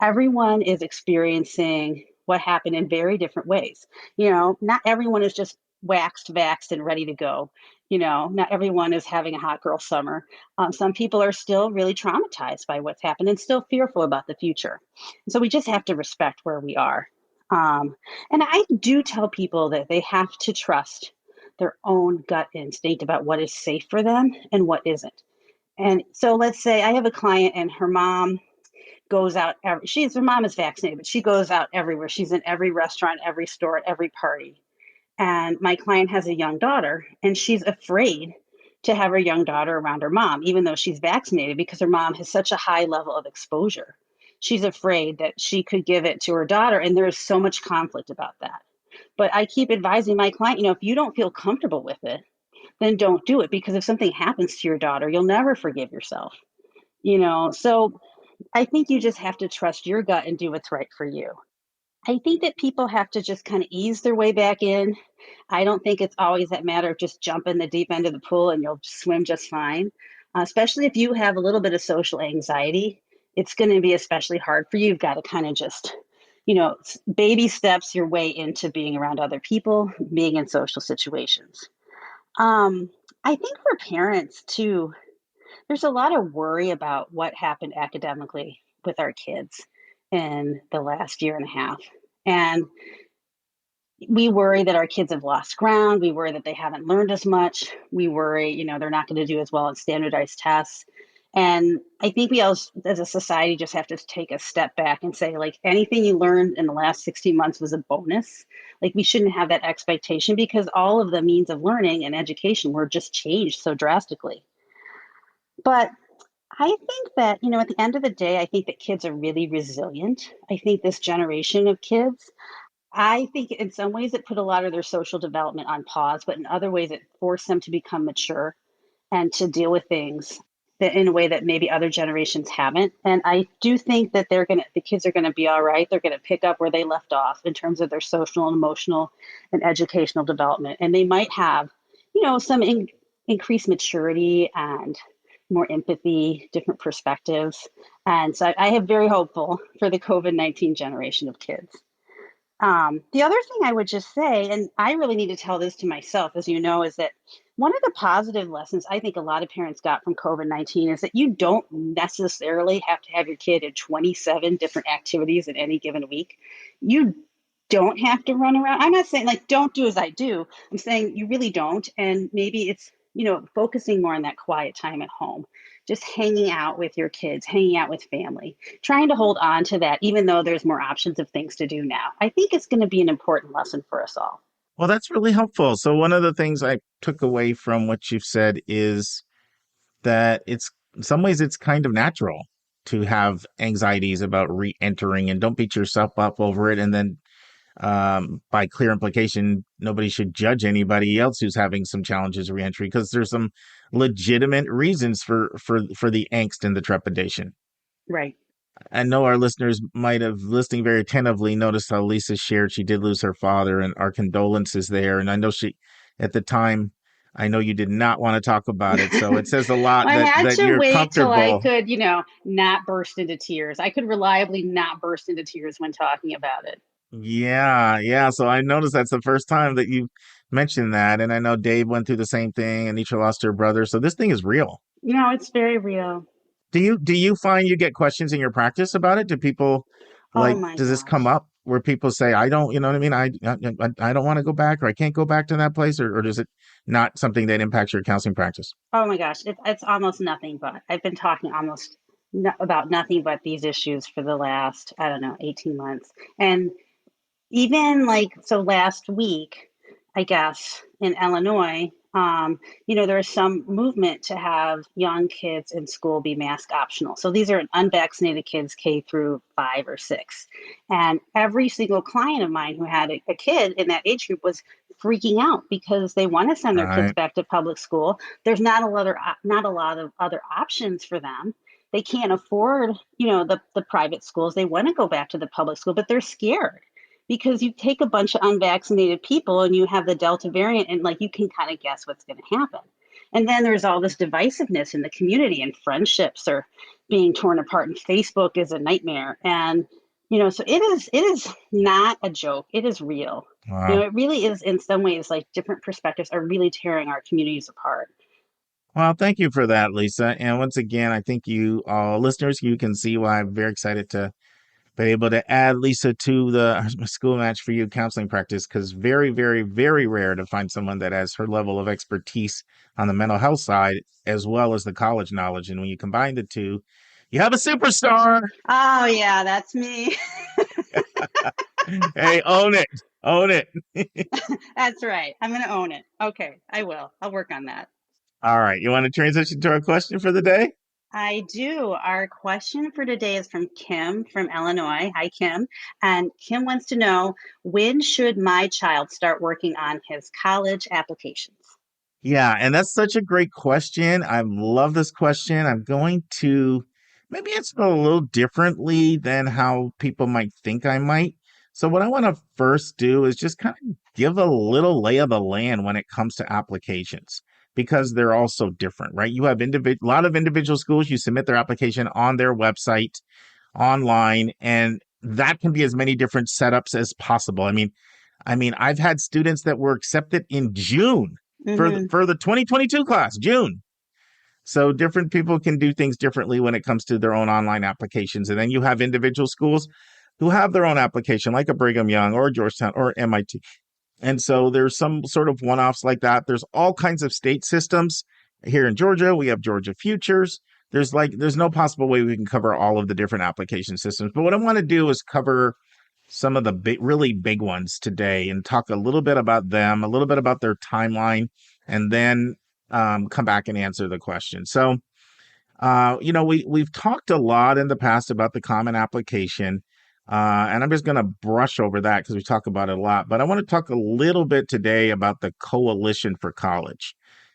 Everyone is experiencing what happened in very different ways. Not everyone is just waxed, vaxxed, and ready to go. Not everyone is having a hot girl summer. Some people are still really traumatized by what's happened and still fearful about the future. So we just have to respect where we are. And I do tell people that they have to trust their own gut instinct about what is safe for them and what isn't. And so let's say I have a client and her mom goes out. Her mom is vaccinated, but she goes out everywhere. She's in every restaurant, every store, at every party. And my client has a young daughter and she's afraid to have her young daughter around her mom, even though she's vaccinated because her mom has such a high level of exposure. She's afraid that she could give it to her daughter. And there is so much conflict about that. But I keep advising my client, if you don't feel comfortable with it, then don't do it. Because if something happens to your daughter, you'll never forgive yourself. So I think you just have to trust your gut and do what's right for you. I think that people have to just kind of ease their way back in. I don't think it's always that matter of just jump in the deep end of the pool and you'll swim just fine. Especially if you have a little bit of social anxiety, it's going to be especially hard for you. You've got to kind of just, baby steps your way into being around other people, being in social situations. I think for parents too, there's a lot of worry about what happened academically with our kids in the last year and a half. And we worry that our kids have lost ground. We worry that they haven't learned as much. We worry, they're not going to do as well on standardized tests. And I think we all, as a society, just have to take a step back and say, like, anything you learned in the last 16 months was a bonus. Like, we shouldn't have that expectation because all of the means of learning and education were just changed so drastically. But I think that, at the end of the day, I think that kids are really resilient. I think this generation of kids, I think in some ways it put a lot of their social development on pause, but in other ways it forced them to become mature and to deal with things that in a way that maybe other generations haven't. And I do think that the kids are gonna be all right. They're gonna pick up where they left off in terms of their social and emotional and educational development. And they might have, some increased maturity and more empathy, different perspectives. And so I have very hopeful for the COVID-19 generation of kids. The other thing I would just say, and I really need to tell this to myself, as you know, is that one of the positive lessons I think a lot of parents got from COVID-19 is that you don't necessarily have to have your kid in 27 different activities in any given week. You don't have to run around. I'm not saying like, don't do as I do. I'm saying you really don't. And maybe it's, focusing more on that quiet time at home, just hanging out with your kids, hanging out with family, trying to hold on to that, even though there's more options of things to do now. I think it's going to be an important lesson for us all. Well, that's really helpful. So one of the things I took away from what you've said is that it's in some ways it's kind of natural to have anxieties about re-entering, and don't beat yourself up over it. And then by clear implication, nobody should judge anybody else who's having some challenges re-entry, because there's some legitimate reasons for the angst and the trepidation. Right. I know our listeners might have, listening very attentively, noticed how Lisa shared she did lose her father, and our condolences there. And I know at the time, I know you did not want to talk about it. So it says a lot I had that to you're wait till I comfortable. could, not burst into tears. I could reliably not burst into tears when talking about it. Yeah, yeah. So I noticed that's the first time that you mentioned that. And I know Dave went through the same thing, and Nisha lost her brother. So this thing is real. It's very real. Do you find you get questions in your practice about it? Do people Oh like, my does this come gosh. up where people say, I don't, you know what I mean? I don't want to go back, or I can't go back to that place, or does it not something that impacts your counseling practice? Oh my gosh. It's almost nothing but. I've been talking almost about nothing but these issues for the last, I don't know, 18 months. And even so last week, I guess in Illinois, there is some movement to have young kids in school be mask optional. So these are unvaccinated kids, K through 5 or 6. And every single client of mine who had a kid in that age group was freaking out because they want to send their kids Right. back to public school. There's not a lot of other options for them. They can't afford, the private schools. They want to go back to the public school, but they're scared because you take a bunch of unvaccinated people and you have the Delta variant, and you can kind of guess what's going to happen. And then there's all this divisiveness in the community, and friendships are being torn apart, and Facebook is a nightmare. And so it is not a joke. It is real. Wow. It really is. In some ways, different perspectives are really tearing our communities apart. Well, thank you for that, Lisa. And once again, I think you listeners, you can see why I'm very excited to be able to add Lisa to the School Match for You counseling practice, because very, very, very rare to find someone that has her level of expertise on the mental health side as well as the college knowledge. And when you combine the two, you have a superstar. Oh yeah, that's me. Hey, own it. Own it. That's right. I'm going to own it. Okay, I will. I'll work on that. All right. You want to transition to our question for the day? I do. Our question for today is from Kim from Illinois. Hi, Kim. And Kim wants to know, when should my child start working on his college applications? Yeah, and that's such a great question. I love this question. I'm going to maybe answer it a little differently than how people might think I might. So, what I want to first do is just kind of give a little lay of the land when it comes to applications, because they're all so different, right? You have a lot of individual schools, you submit their application on their website online, and that can be as many different setups as possible. I mean, I've had students that were accepted in June for Mm-hmm. the 2022 class, June. So different people can do things differently when it comes to their own online applications. And then you have individual schools who have their own application, like a Brigham Young or Georgetown or MIT. And so there's some sort of one-offs like that. There's all kinds of state systems. Here in Georgia, we have Georgia Futures. There's no possible way we can cover all of the different application systems. But what I want to do is cover some of the really big ones today and talk a little bit about them, a little bit about their timeline, and then come back and answer the question. So, we've talked a lot in the past about the Common Application, and I'm just going to brush over that because we talk about it a lot. But I want to talk a little bit today about the Coalition for College,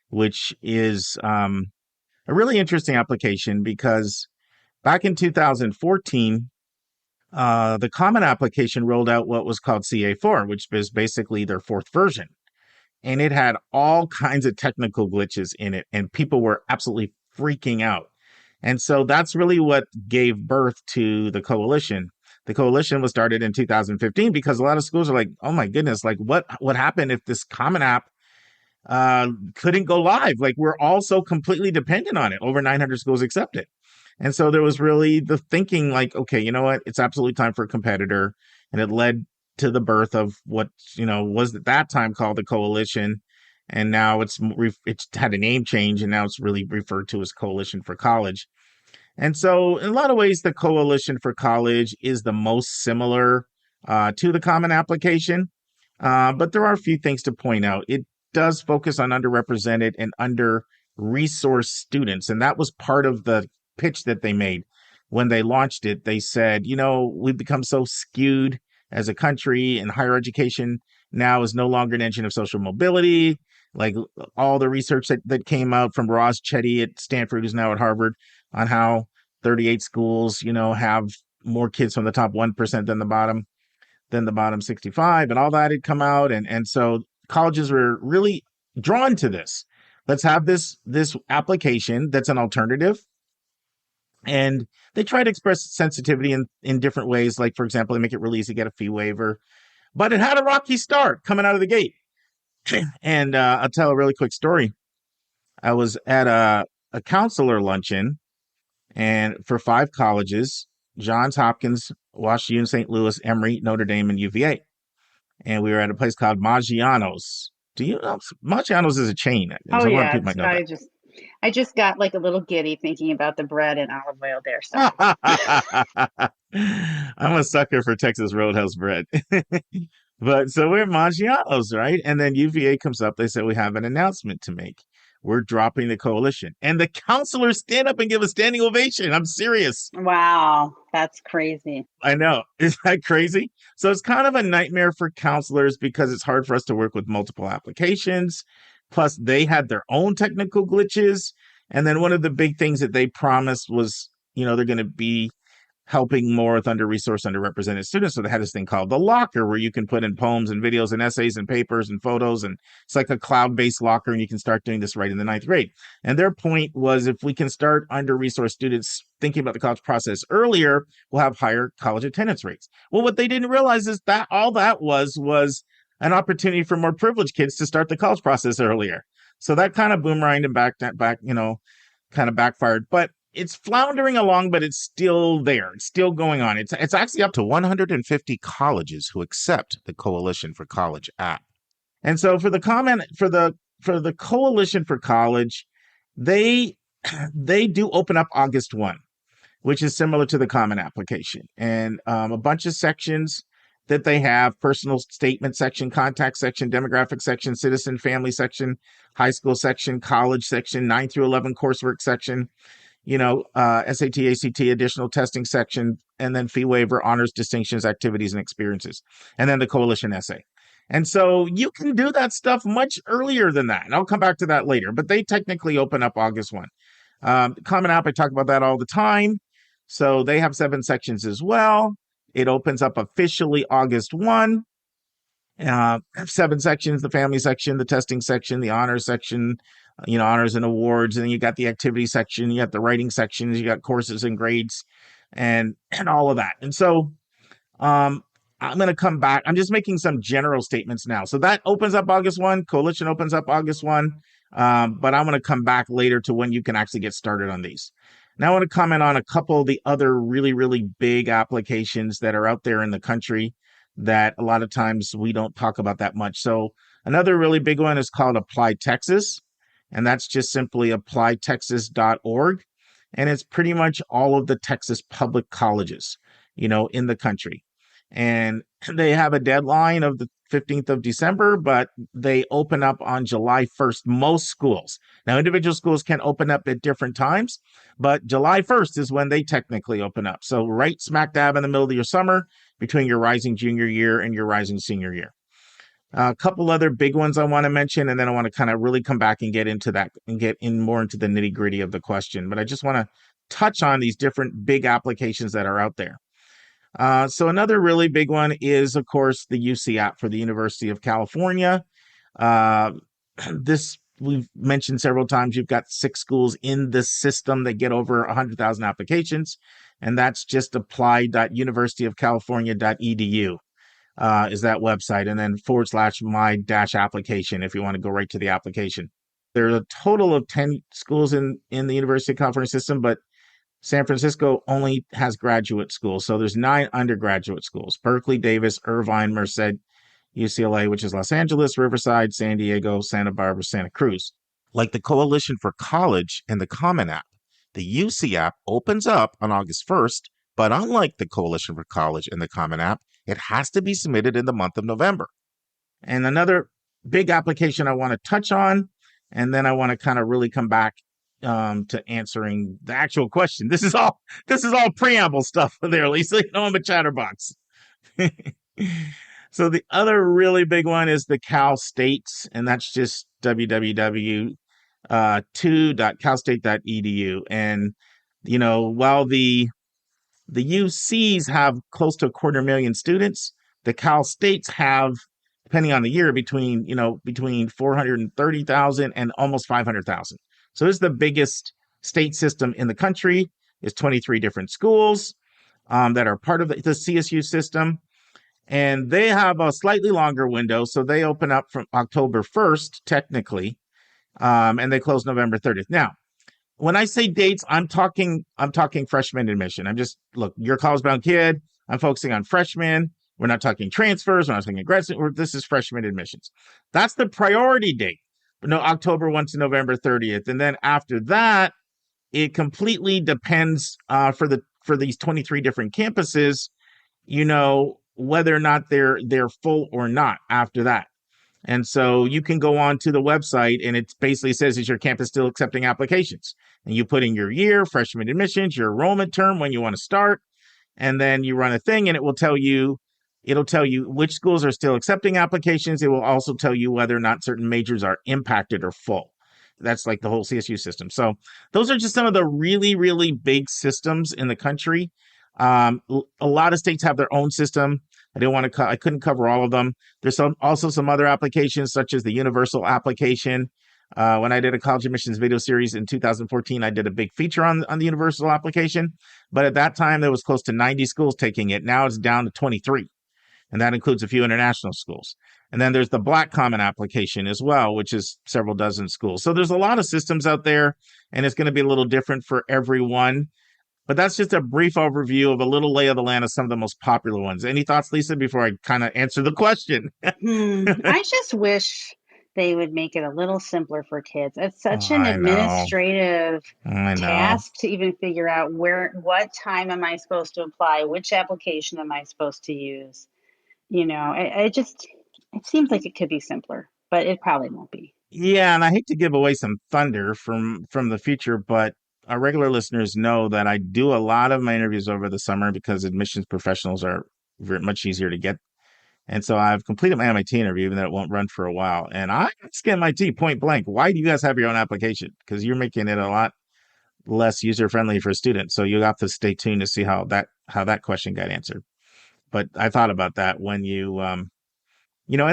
which is a really interesting application because back in 2014, the Common Application rolled out what was called CA4, which is basically their fourth version. And it had all kinds of technical glitches in it, and people were absolutely freaking out. And so that's really what gave birth to the coalition. The coalition was started in 2015 because a lot of schools are like, oh my goodness, like what happened if this Common App couldn't go live? Like, we're all so completely dependent on it. Over 900 schools accept it. And so there was really the thinking like, okay, you know what? It's absolutely time for a competitor. And it led to the birth of what, was at that time called the Coalition. And now it's had a name change, and now it's really referred to as Coalition for College. And so in a lot of ways, the Coalition for College is the most similar to the Common Application. But there are a few things to point out. It does focus on underrepresented and under-resourced students. And that was part of the pitch that they made when they launched it. They said, we've become so skewed as a country, and higher education now is no longer an engine of social mobility. Like all the research that came out from Roz Chetty at Stanford, who's now at Harvard, on how 38 schools, have more kids from the top 1% than the bottom 65, and all that had come out. And so colleges were really drawn to this. Let's have this application that's an alternative. And they try to express sensitivity in different ways. Like, for example, they make it really easy to get a fee waiver. But it had a rocky start coming out of the gate. And I'll tell a really quick story. I was at a counselor luncheon and for 5 colleges: Johns Hopkins, Washington, St. Louis, Emory, Notre Dame, and UVA. And we were at a place called Maggiano's. Do you know? Maggiano's is a chain. Oh, so a lot of yeah. people might know that. I just got like a little giddy thinking about the bread and olive oil there. So I'm a sucker for Texas Roadhouse bread. But so we're at Maggiano's, right? And then UVA comes up. They say, we have an announcement to make. We're dropping the coalition. And the counselors stand up and give a standing ovation. I'm serious. Wow, that's crazy. I know. Is that crazy? So it's kind of a nightmare for counselors because it's hard for us to work with multiple applications. Plus, they had their own technical glitches. And then one of the big things that they promised was, they're going to be helping more with under-resourced, underrepresented students. So they had this thing called the locker, where you can put in poems and videos and essays and papers and photos. And it's like a cloud-based locker, and you can start doing this right in the 9th grade. And their point was, if we can start under-resourced students thinking about the college process earlier, we'll have higher college attendance rates. Well, what they didn't realize is that all that was an opportunity for more privileged kids to start the college process earlier. So that kind of boomeranged and back, kind of backfired. But it's floundering along, but it's still there. It's still going on. It's actually up to 150 colleges who accept the Coalition for College app. And so for the Coalition for College, they do open up August 1, which is similar to the Common application. And a bunch of sections that they have: personal statement section, contact section, demographic section, citizen family section, high school section, college section, 9 through 11 coursework section, SAT, ACT, additional testing section, and then fee waiver, honors, distinctions, activities, and experiences, and then the coalition essay. And so you can do that stuff much earlier than that. And I'll come back to that later, but they technically open up August 1. Common App, I talk about that all the time. So they have 7 sections as well. It opens up officially August 1. 7 sections: the family section, the testing section, the honors section, honors and awards. And then you got the activity section, you got the writing sections, you got courses and grades and all of that. And so I'm going to come back. I'm just making some general statements now. So that opens up August 1. Coalition opens up August 1. But I'm going to come back later to when you can actually get started on these. Now I want to comment on a couple of the other really, really big applications that are out there in the country that a lot of times we don't talk about that much. So another really big one is called Apply Texas, and that's just simply applytexas.org. And it's pretty much all of the Texas public colleges, in the country. And they have a deadline of the 15th of December, but they open up on July 1st, most schools. Now, individual schools can open up at different times, but July 1st is when they technically open up. So right smack dab in the middle of your summer, between your rising junior year and your rising senior year. A couple other big ones I want to mention, and then I want to kind of really come back and get into that and get in more into the nitty gritty of the question. But I just want to touch on these different big applications that are out there. So another really big one is, of course, the UC app for the University of California. This we've mentioned several times. You've got 6 schools in the system that get over 100,000 applications, and that's just apply.universityofcalifornia.edu is that website, and then /my-application if you want to go right to the application. There are a total of 10 schools in the University of California system, but San Francisco only has graduate schools. So there's 9 undergraduate schools: Berkeley, Davis, Irvine, Merced, UCLA, which is Los Angeles, Riverside, San Diego, Santa Barbara, Santa Cruz. Like the Coalition for College and the Common App, the UC app opens up on August 1st, but unlike the Coalition for College and the Common App, it has to be submitted in the month of November. And another big application I want to touch on, and then I want to kind of really come back to answering the actual question. This is all preamble stuff there, Lisa. You know, I'm a chatterbox. So the other really big one is the Cal States, and that's just www.2.calstate.edu. And, you know, while the UCs have close to 250,000 students, the Cal States have, depending on the year, between 430,000 and almost 500,000. So it's the biggest state system in the country. It's 23 different schools that are part of the CSU system. And they have a slightly longer window. So they open up from October 1st, technically, and they close November 30th. Now, when I say dates, I'm talking freshman admission. Look, you're a college-bound kid. I'm focusing on freshmen. We're not talking transfers. We're not talking graduate. This is freshman admissions. That's the priority date. But no, October 1 to November 30th. And then after that, it completely depends for these 23 different campuses, you know, whether or not they're full or not after that. And so you can go on to the website and it basically says, is your campus still accepting applications? And you put in your year, freshman admissions, your enrollment term, when you want to start, and then you run a thing and it'll tell you which schools are still accepting applications. It will also tell you whether or not certain majors are impacted or full. That's like the whole CSU system. So those are just some of the really, really big systems in the country. A lot of states have their own system. I couldn't cover all of them. There's also some other applications, such as the universal application. When I did a college admissions video series in 2014, I did a big feature on the universal application. But at that time, there was close to 90 schools taking it. Now it's down to 23. And that includes a few international schools. And then there's the Black Common application as well, which is several dozen schools. So there's a lot of systems out there, and it's going to be a little different for everyone. But that's just a brief overview of a little lay of the land of some of the most popular ones. Any thoughts, Lisa, before I kind of answer the question? I just wish they would make it a little simpler for kids. It's such an administrative task to even figure out what time am I supposed to apply? Which application am I supposed to use? You know, it seems like it could be simpler, but it probably won't be. Yeah, and I hate to give away some thunder from the future, but our regular listeners know that I do a lot of my interviews over the summer because admissions professionals are very much easier to get. And so I've completed my MIT interview, even though it won't run for a while. And I asked MIT point blank, why do you guys have your own application? Because you're making it a lot less user-friendly for students. So you'll have to stay tuned to see how that question got answered. But I thought about that when and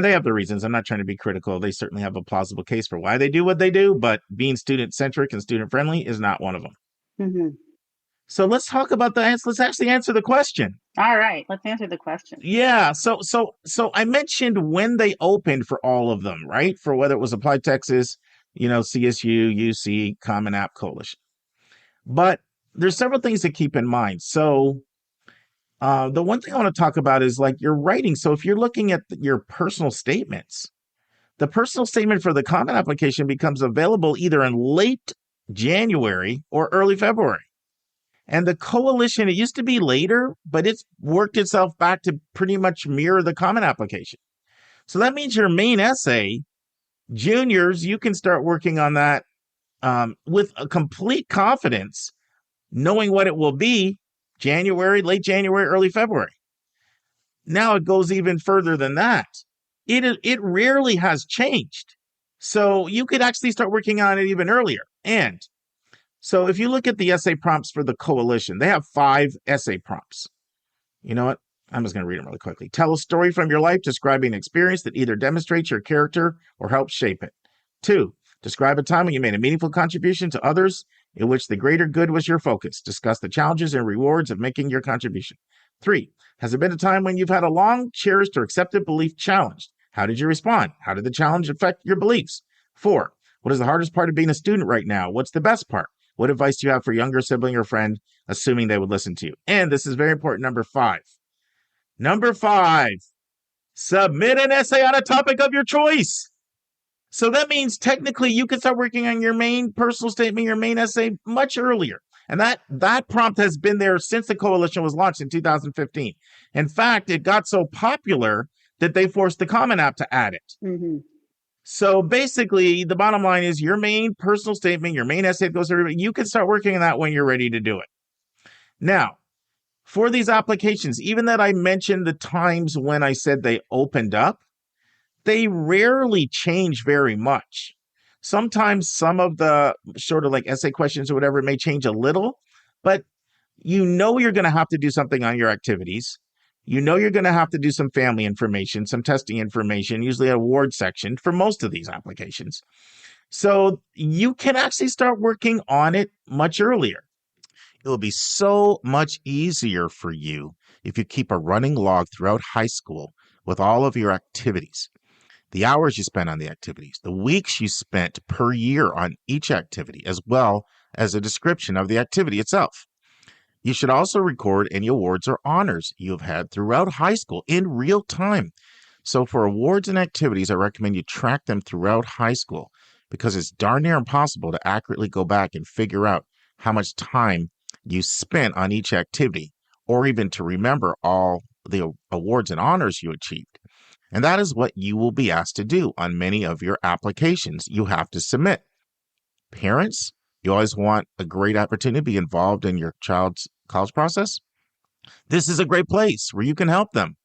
they have their reasons. I'm not trying to be critical. They certainly have a plausible case for why they do what they do, but being student-centric and student-friendly is not one of them. Mm-hmm. So let's talk about let's actually answer the question. All right, let's answer the question. Yeah, so I mentioned when they opened for all of them, right? For whether it was Applied Texas, CSU, UC, Common App Coalition. But there's several things to keep in mind. So the one thing I want to talk about is like your writing. So if you're looking at your personal statements, the personal statement for the Common application becomes available either in late January or early February. And the coalition, it used to be later, but it's worked itself back to pretty much mirror the Common application. So that means your main essay, juniors, you can start working on that with a complete confidence, knowing what it will be January, late January, early February. Now it goes even further than that. It rarely has changed. So you could actually start working on it even earlier. And so if you look at the essay prompts for the coalition, they have 5 essay prompts. You know what? I'm just going to read them really quickly. Tell a story from your life describing an experience that either demonstrates your character or helps shape it. 2, describe a time when you made a meaningful contribution to others in which the greater good was your focus. Discuss the challenges and rewards of making your contribution. 3, has there been a time when you've had a long cherished or accepted belief challenged? How did you respond? How did the challenge affect your beliefs? 4, what is the hardest part of being a student right now? What's the best part? What advice do you have for a younger sibling or friend, assuming they would listen to you? And this is very important, number 5. Number 5, submit an essay on a topic of your choice. So that means technically you can start working on your main personal statement, your main essay much earlier. And that prompt has been there since the coalition was launched in 2015. In fact, it got so popular that they forced the Common App to add it. Mm-hmm. So basically, the bottom line is your main personal statement, your main essay that goes to everybody, you can start working on that when you're ready to do it. Now, for these applications, even that I mentioned the times when I said they opened up, they rarely change very much. Sometimes some of the sort of like essay questions or whatever may change a little, but you know you're going to have to do something on your activities. You know you're going to have to do some family information, some testing information, usually an award section for most of these applications. So you can actually start working on it much earlier. It will be so much easier for you if you keep a running log throughout high school with all of your activities, the hours you spent on the activities, the weeks you spent per year on each activity, as well as a description of the activity itself. You should also record any awards or honors you have had throughout high school in real time. So for awards and activities, I recommend you track them throughout high school because it's darn near impossible to accurately go back and figure out how much time you spent on each activity or even to remember all the awards and honors you achieved. And that is what you will be asked to do on many of your applications you have to submit. Parents, you always want a great opportunity to be involved in your child's college process. This is a great place where you can help them.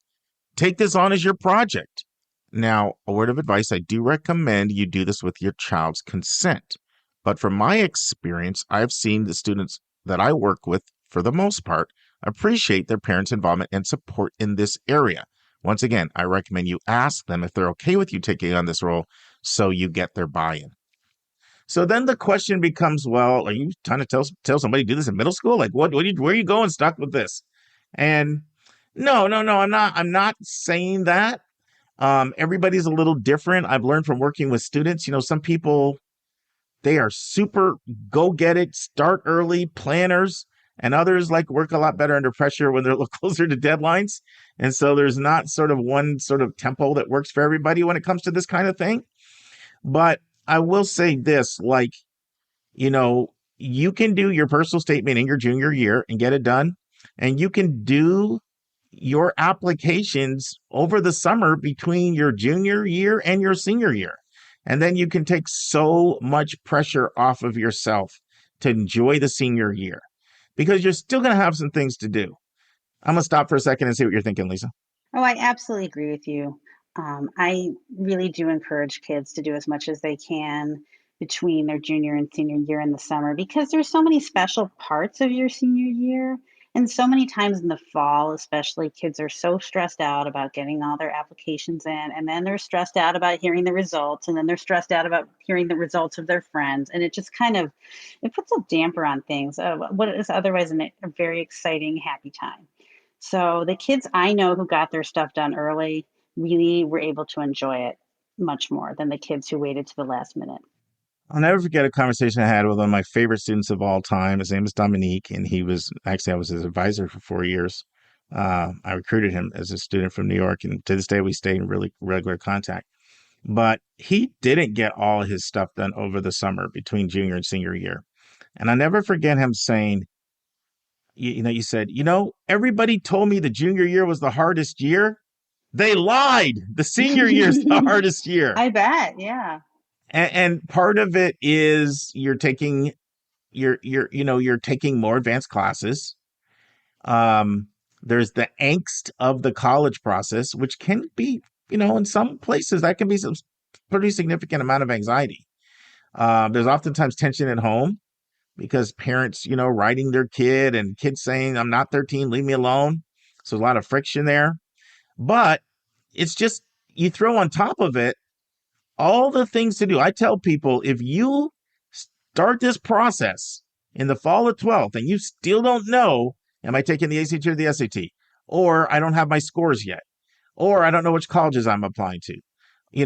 Take this on as your project. Now, a word of advice, I do recommend you do this with your child's consent. But from my experience, I've seen the students that I work with, for the most part, appreciate their parents' involvement and support in this area. Once again, I recommend you ask them if they're okay with you taking on this role so you get their buy-in. So then the question becomes, well, are you trying to tell somebody to do this in middle school? Like, where are you going stuck with this? And no, I'm not saying that. Everybody's a little different. I've learned from working with students, some people, they are super go get it, start early planners, and others like work a lot better under pressure when they're a little closer to deadlines. And so there's not sort of one sort of tempo that works for everybody when it comes to this kind of thing. But I will say this, you can do your personal statement in your junior year and get it done. And you can do your applications over the summer between your junior year and your senior year. And then you can take so much pressure off of yourself to enjoy the senior year because you're still going to have some things to do. I'm going to stop for a second and see what you're thinking, Lisa. Oh, I absolutely agree with you. I really do encourage kids to do as much as they can between their junior and senior year in the summer because there's so many special parts of your senior year. And so many times in the fall, especially, kids are so stressed out about getting all their applications in, and then they're stressed out about hearing the results, and then they're stressed out about hearing the results of their friends. And it just it puts a damper on things, what is otherwise a very exciting, happy time. So the kids I know who got their stuff done early really were able to enjoy it much more than the kids who waited to the last minute. I'll never forget a conversation I had with one of my favorite students of all time. His name is Dominique, and I was his advisor for 4 years. I recruited him as a student from New York, and to this day, we stay in really regular contact. But he didn't get all his stuff done over the summer between junior and senior year. And I'll never forget him saying, you said, everybody told me the junior year was the hardest year. They lied. The senior year is the hardest year. I bet. Yeah. And part of it is you're taking more advanced classes. There's the angst of the college process, which can be, in some places that can be some pretty significant amount of anxiety. There's oftentimes tension at home because parents, writing their kid and kids saying, I'm not 13, leave me alone. So there's a lot of friction there. But it's just, you throw on top of it all the things to do. I tell people, if you start this process in the fall of 12th and you still don't know, am I taking the ACT or the SAT? Or I don't have my scores yet. Or I don't know which colleges I'm applying to,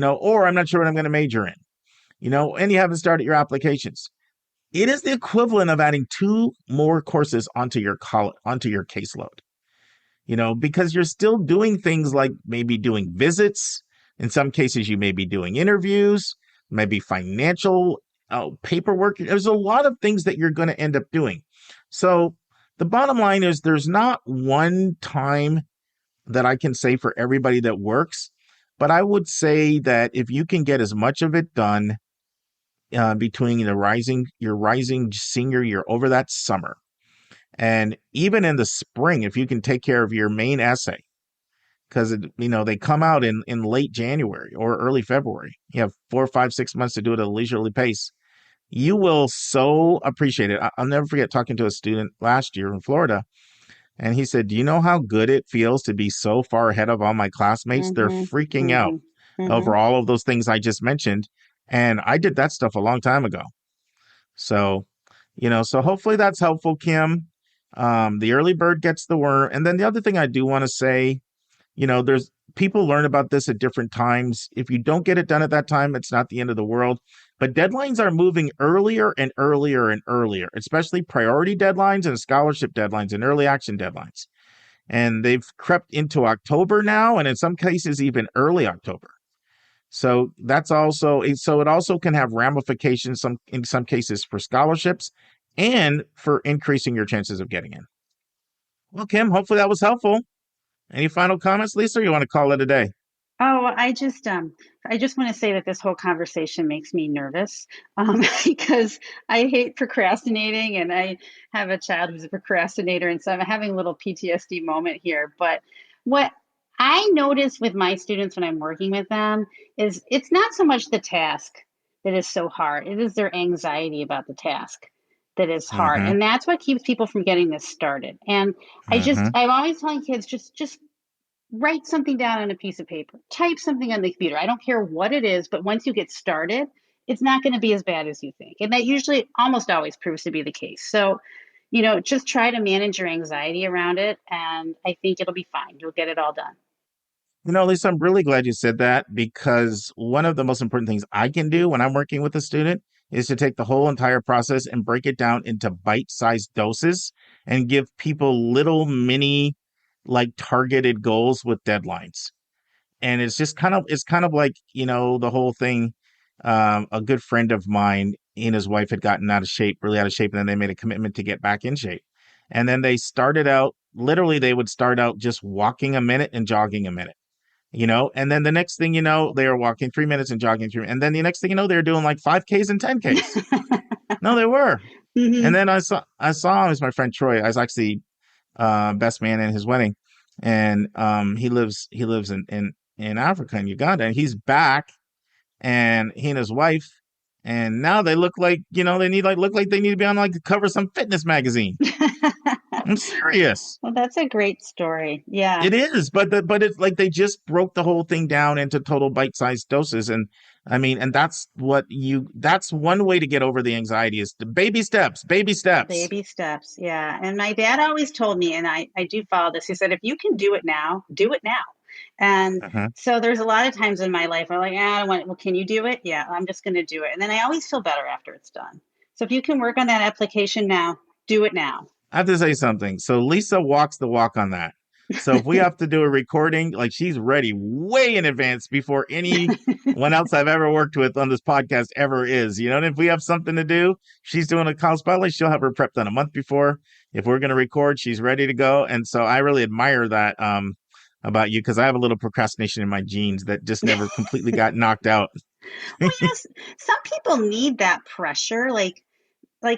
or I'm not sure what I'm going to major in, and you haven't started your applications. It is the equivalent of adding 2 more courses onto your caseload, because you're still doing things like maybe doing visits. In some cases, you may be doing interviews, maybe financial paperwork. There's a lot of things that you're going to end up doing. So the bottom line is there's not one time that I can say for everybody that works. But I would say that if you can get as much of it done between your rising senior year over that summer, and even in the spring, if you can take care of your main essay, because they come out in late January or early February. You have 4, 5, 6 months to do it at a leisurely pace. You will so appreciate it. I'll never forget talking to a student last year in Florida, and he said, "Do you know how good it feels to be so far ahead of all my classmates? They're freaking out over all of those things I just mentioned, and I did that stuff a long time ago." So, so hopefully that's helpful, Kim. The early bird gets the worm. And then the other thing I do want to say, there's people learn about this at different times. If you don't get it done at that time, it's not the end of the world. But deadlines are moving earlier and earlier and earlier, especially priority deadlines and scholarship deadlines and early action deadlines. And they've crept into October now, and in some cases, even early October. So it also can have ramifications in some cases for scholarships and for increasing your chances of getting in. Well, Kim, hopefully that was helpful. Any final comments, Lisa, or you want to call it a day? Oh, I just want to say that this whole conversation makes me nervous because I hate procrastinating, and I have a child who's a procrastinator, and so I'm having a little PTSD moment here. But what I notice with my students when I'm working with them is it's not so much the task that is so hard. It is their anxiety about the task that is hard. And that's what keeps people from getting this started. And I'm always telling kids, just write something down on a piece of paper, type something on the computer. I don't care what it is, but once you get started, it's not going to be as bad as you think. And that usually almost always proves to be the case. So, just try to manage your anxiety around it. And I think it'll be fine. You'll get it all done. Lisa, I'm really glad you said that, because one of the most important things I can do when I'm working with a student is to take the whole entire process and break it down into bite-sized doses and give people little mini targeted goals with deadlines. And it's kind of like, the whole thing. A good friend of mine, he and his wife had gotten really out of shape, and then they made a commitment to get back in shape. And then they started out, literally they would start out just walking a minute and jogging a minute, and then the next thing they were walking 3 minutes and jogging 3 minutes. And then the next thing they were doing 5Ks and 10Ks. No, they were. And then I saw him as my friend Troy. I was actually best man in his wedding, and he lives in Africa, in Uganda, and he's back, and he and his wife, and now they look like they need to be on the cover of some fitness magazine. I'm serious. Well, that's a great story. Yeah, it is. But it's they just broke the whole thing down into total bite-sized doses, and that's one way to get over the anxiety is the baby steps. Yeah. And my dad always told me, and I do follow this. He said, if you can do it now, do it now. And so there's a lot of times in my life where I don't want it. Well, can you do it? Yeah, I'm just going to do it. And then I always feel better after it's done. So if you can work on that application now, do it now. I have to say something. So Lisa walks the walk on that. So if we have to do a recording, she's ready way in advance before anyone else I've ever worked with on this podcast ever is, and if we have something to do, she's doing a college spotlight, she'll have her prep done a month before. If we're going to record, she's ready to go. And so I really admire that about you, because I have a little procrastination in my genes that just never completely got knocked out. Well, yes, some people need that pressure. Like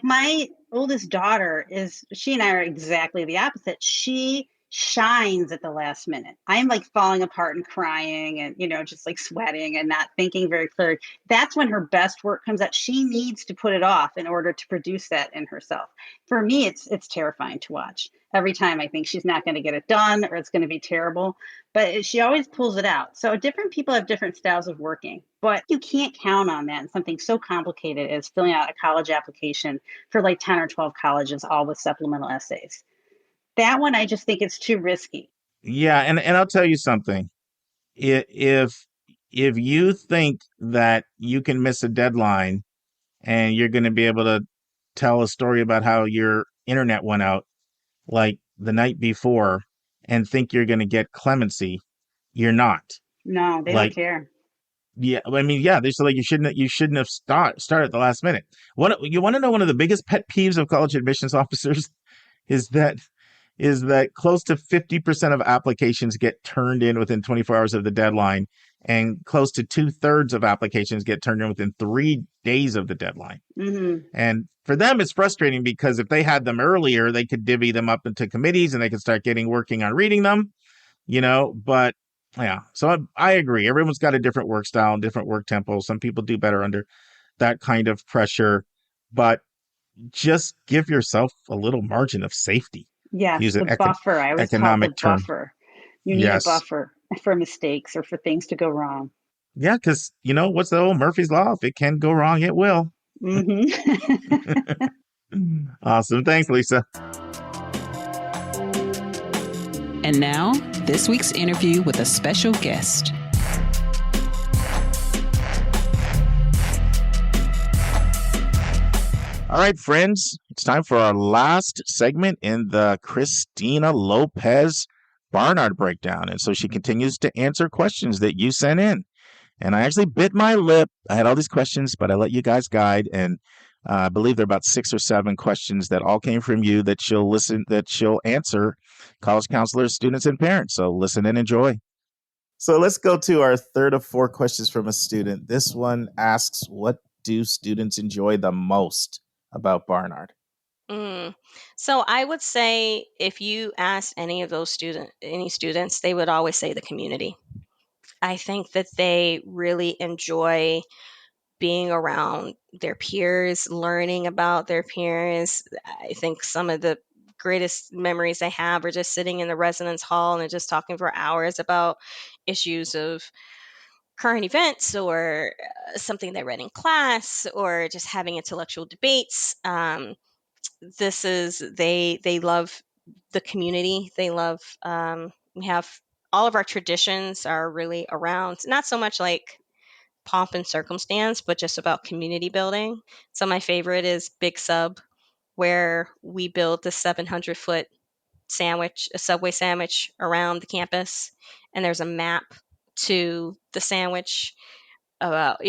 my oldest daughter she and I are exactly the opposite. She shines at the last minute. I'm falling apart and crying and, just sweating and not thinking very clearly. That's when her best work comes out. She needs to put it off in order to produce that in herself. For me, it's terrifying to watch. Every time I think she's not going to get it done or it's going to be terrible, but she always pulls it out. So different people have different styles of working, but you can't count on that in something so complicated as filling out a college application for 10 or 12 colleges, all with supplemental essays. That one, I just think it's too risky. Yeah, and I'll tell you something. If you think that you can miss a deadline and you're going to be able to tell a story about how your internet went out the night before and think you're going to get clemency, you're not. No, they don't care. Yeah, they say you shouldn't have started at the last minute. You want to know one of the biggest pet peeves of college admissions officers is that close to 50% of applications get turned in within 24 hours of the deadline, and close to 2/3 of applications get turned in within 3 days of the deadline. Mm-hmm. And for them, it's frustrating because if they had them earlier, they could divvy them up into committees and they could start working on reading them, but yeah. So I agree. Everyone's got a different work style, different work tempo. Some people do better under that kind of pressure, but just give yourself a little margin of safety. Yes, Use the buffer. I always call it the buffer. You need a buffer for mistakes or for things to go wrong. Yeah, because what's the old Murphy's Law? If it can go wrong, it will. Mm-hmm. Awesome. Thanks, Lisa. And now, this week's interview with a special guest. All right, friends, it's time for our last segment in the Christina Lopez Barnard breakdown. And so she continues to answer questions that you sent in. And I actually bit my lip. I had all these questions, but I let you guys guide. And I believe there are about 6 or 7 questions that all came from you that she'll answer college counselors, students, and parents. So listen and enjoy. So let's go to our third of 4 questions from a student. This one asks, what do students enjoy the most about Barnard? So I would say if you ask any of those students, they would always say the community. I think that they really enjoy being around their peers, learning about their peers. I think some of the greatest memories I have are just sitting in the residence hall and just talking for hours about issues of current events or something they read in class or just having intellectual debates. They love the community. They love, we have all of our traditions are really around, not so much like pomp and circumstance, but just about community building. So my favorite is Big Sub, where we build the 700-foot sandwich, a Subway sandwich around the campus. And there's a map to the sandwich about,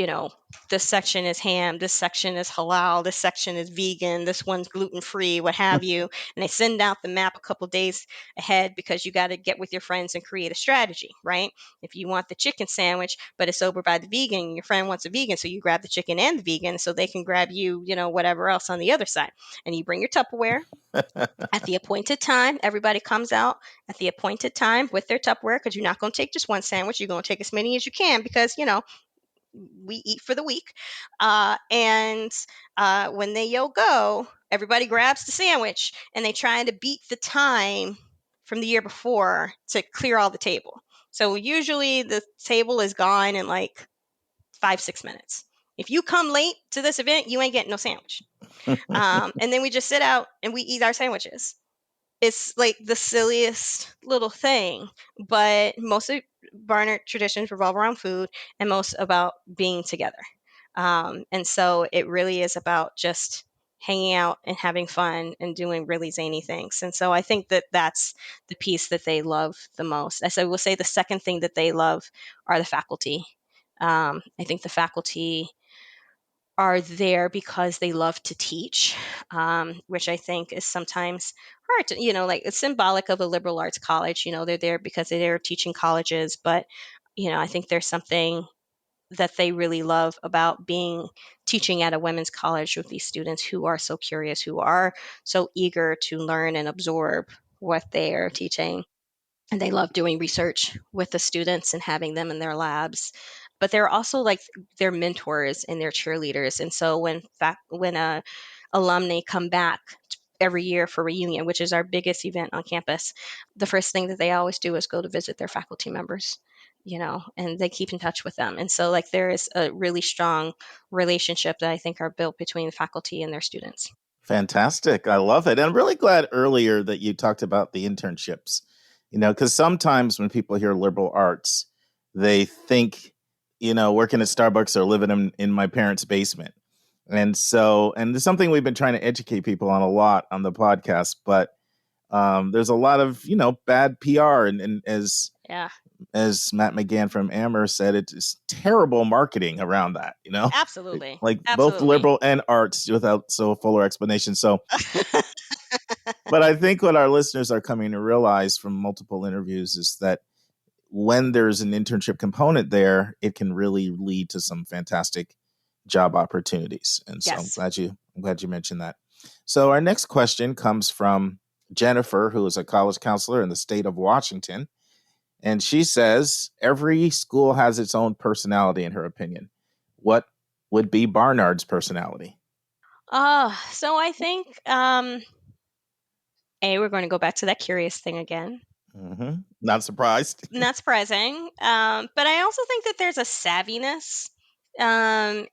this section is ham, this section is halal, this section is vegan, this one's gluten-free, what have you. And they send out the map a couple days ahead because you got to get with your friends and create a strategy, right? If you want the chicken sandwich, but it's over by the vegan, your friend wants a vegan, so you grab the chicken and the vegan so they can grab you, whatever else on the other side. And you bring your Tupperware. At the appointed time, everybody comes out at the appointed time with their Tupperware because you're not going to take just one sandwich. You're going to take as many as you can because, we eat for the week. And when they go, everybody grabs the sandwich and they try to beat the time from the year before to clear all the table. So usually the table is gone in like 5-6 minutes. If you come late to this event, you ain't getting no sandwich. And then we just sit out and we eat our sandwiches. It's like the silliest little thing, but most of Barnard traditions revolve around food and most about being together. And so it really is about just hanging out and having fun and doing really zany things. And so I think that that's the piece that they love the most. As I will say, the second thing that they love are the faculty. I think the faculty are there because they love to teach, which I think is sometimes hard to, like it's symbolic of a liberal arts college. They're there because they're teaching colleges, but, I think there's something that they really love about teaching at a women's college with these students who are so curious, who are so eager to learn and absorb what they are teaching. And they love doing research with the students and having them in their labs. But they're also like their mentors and their cheerleaders. And so when alumni come back every year for reunion, which is our biggest event on campus, the first thing that they always do is go to visit their faculty members, and they keep in touch with them. And so like there is a really strong relationship that I think are built between the faculty and their students. Fantastic. I love it. And I'm really glad earlier that you talked about the internships, because sometimes when people hear liberal arts, they think, working at Starbucks or living in my parents' basement. And it's something we've been trying to educate people on a lot on the podcast, but there's a lot of, bad PR and as Matt McGann from Amherst said, it's terrible marketing around that, Absolutely. Like Absolutely. both liberal and arts without fuller explanation. So, but I think what our listeners are coming to realize from multiple interviews is that when there's an internship component there, it can really lead to some fantastic job opportunities. And so Yes. I'm glad you mentioned that. So our next question comes from Jennifer, who is a college counselor in the state of Washington. And she says, every school has its own personality, in her opinion. What would be Barnard's personality? So I think, we're going to go back to that curious thing again. Mm-hmm. Not surprised. Not surprising. But I also think that there's a savviness and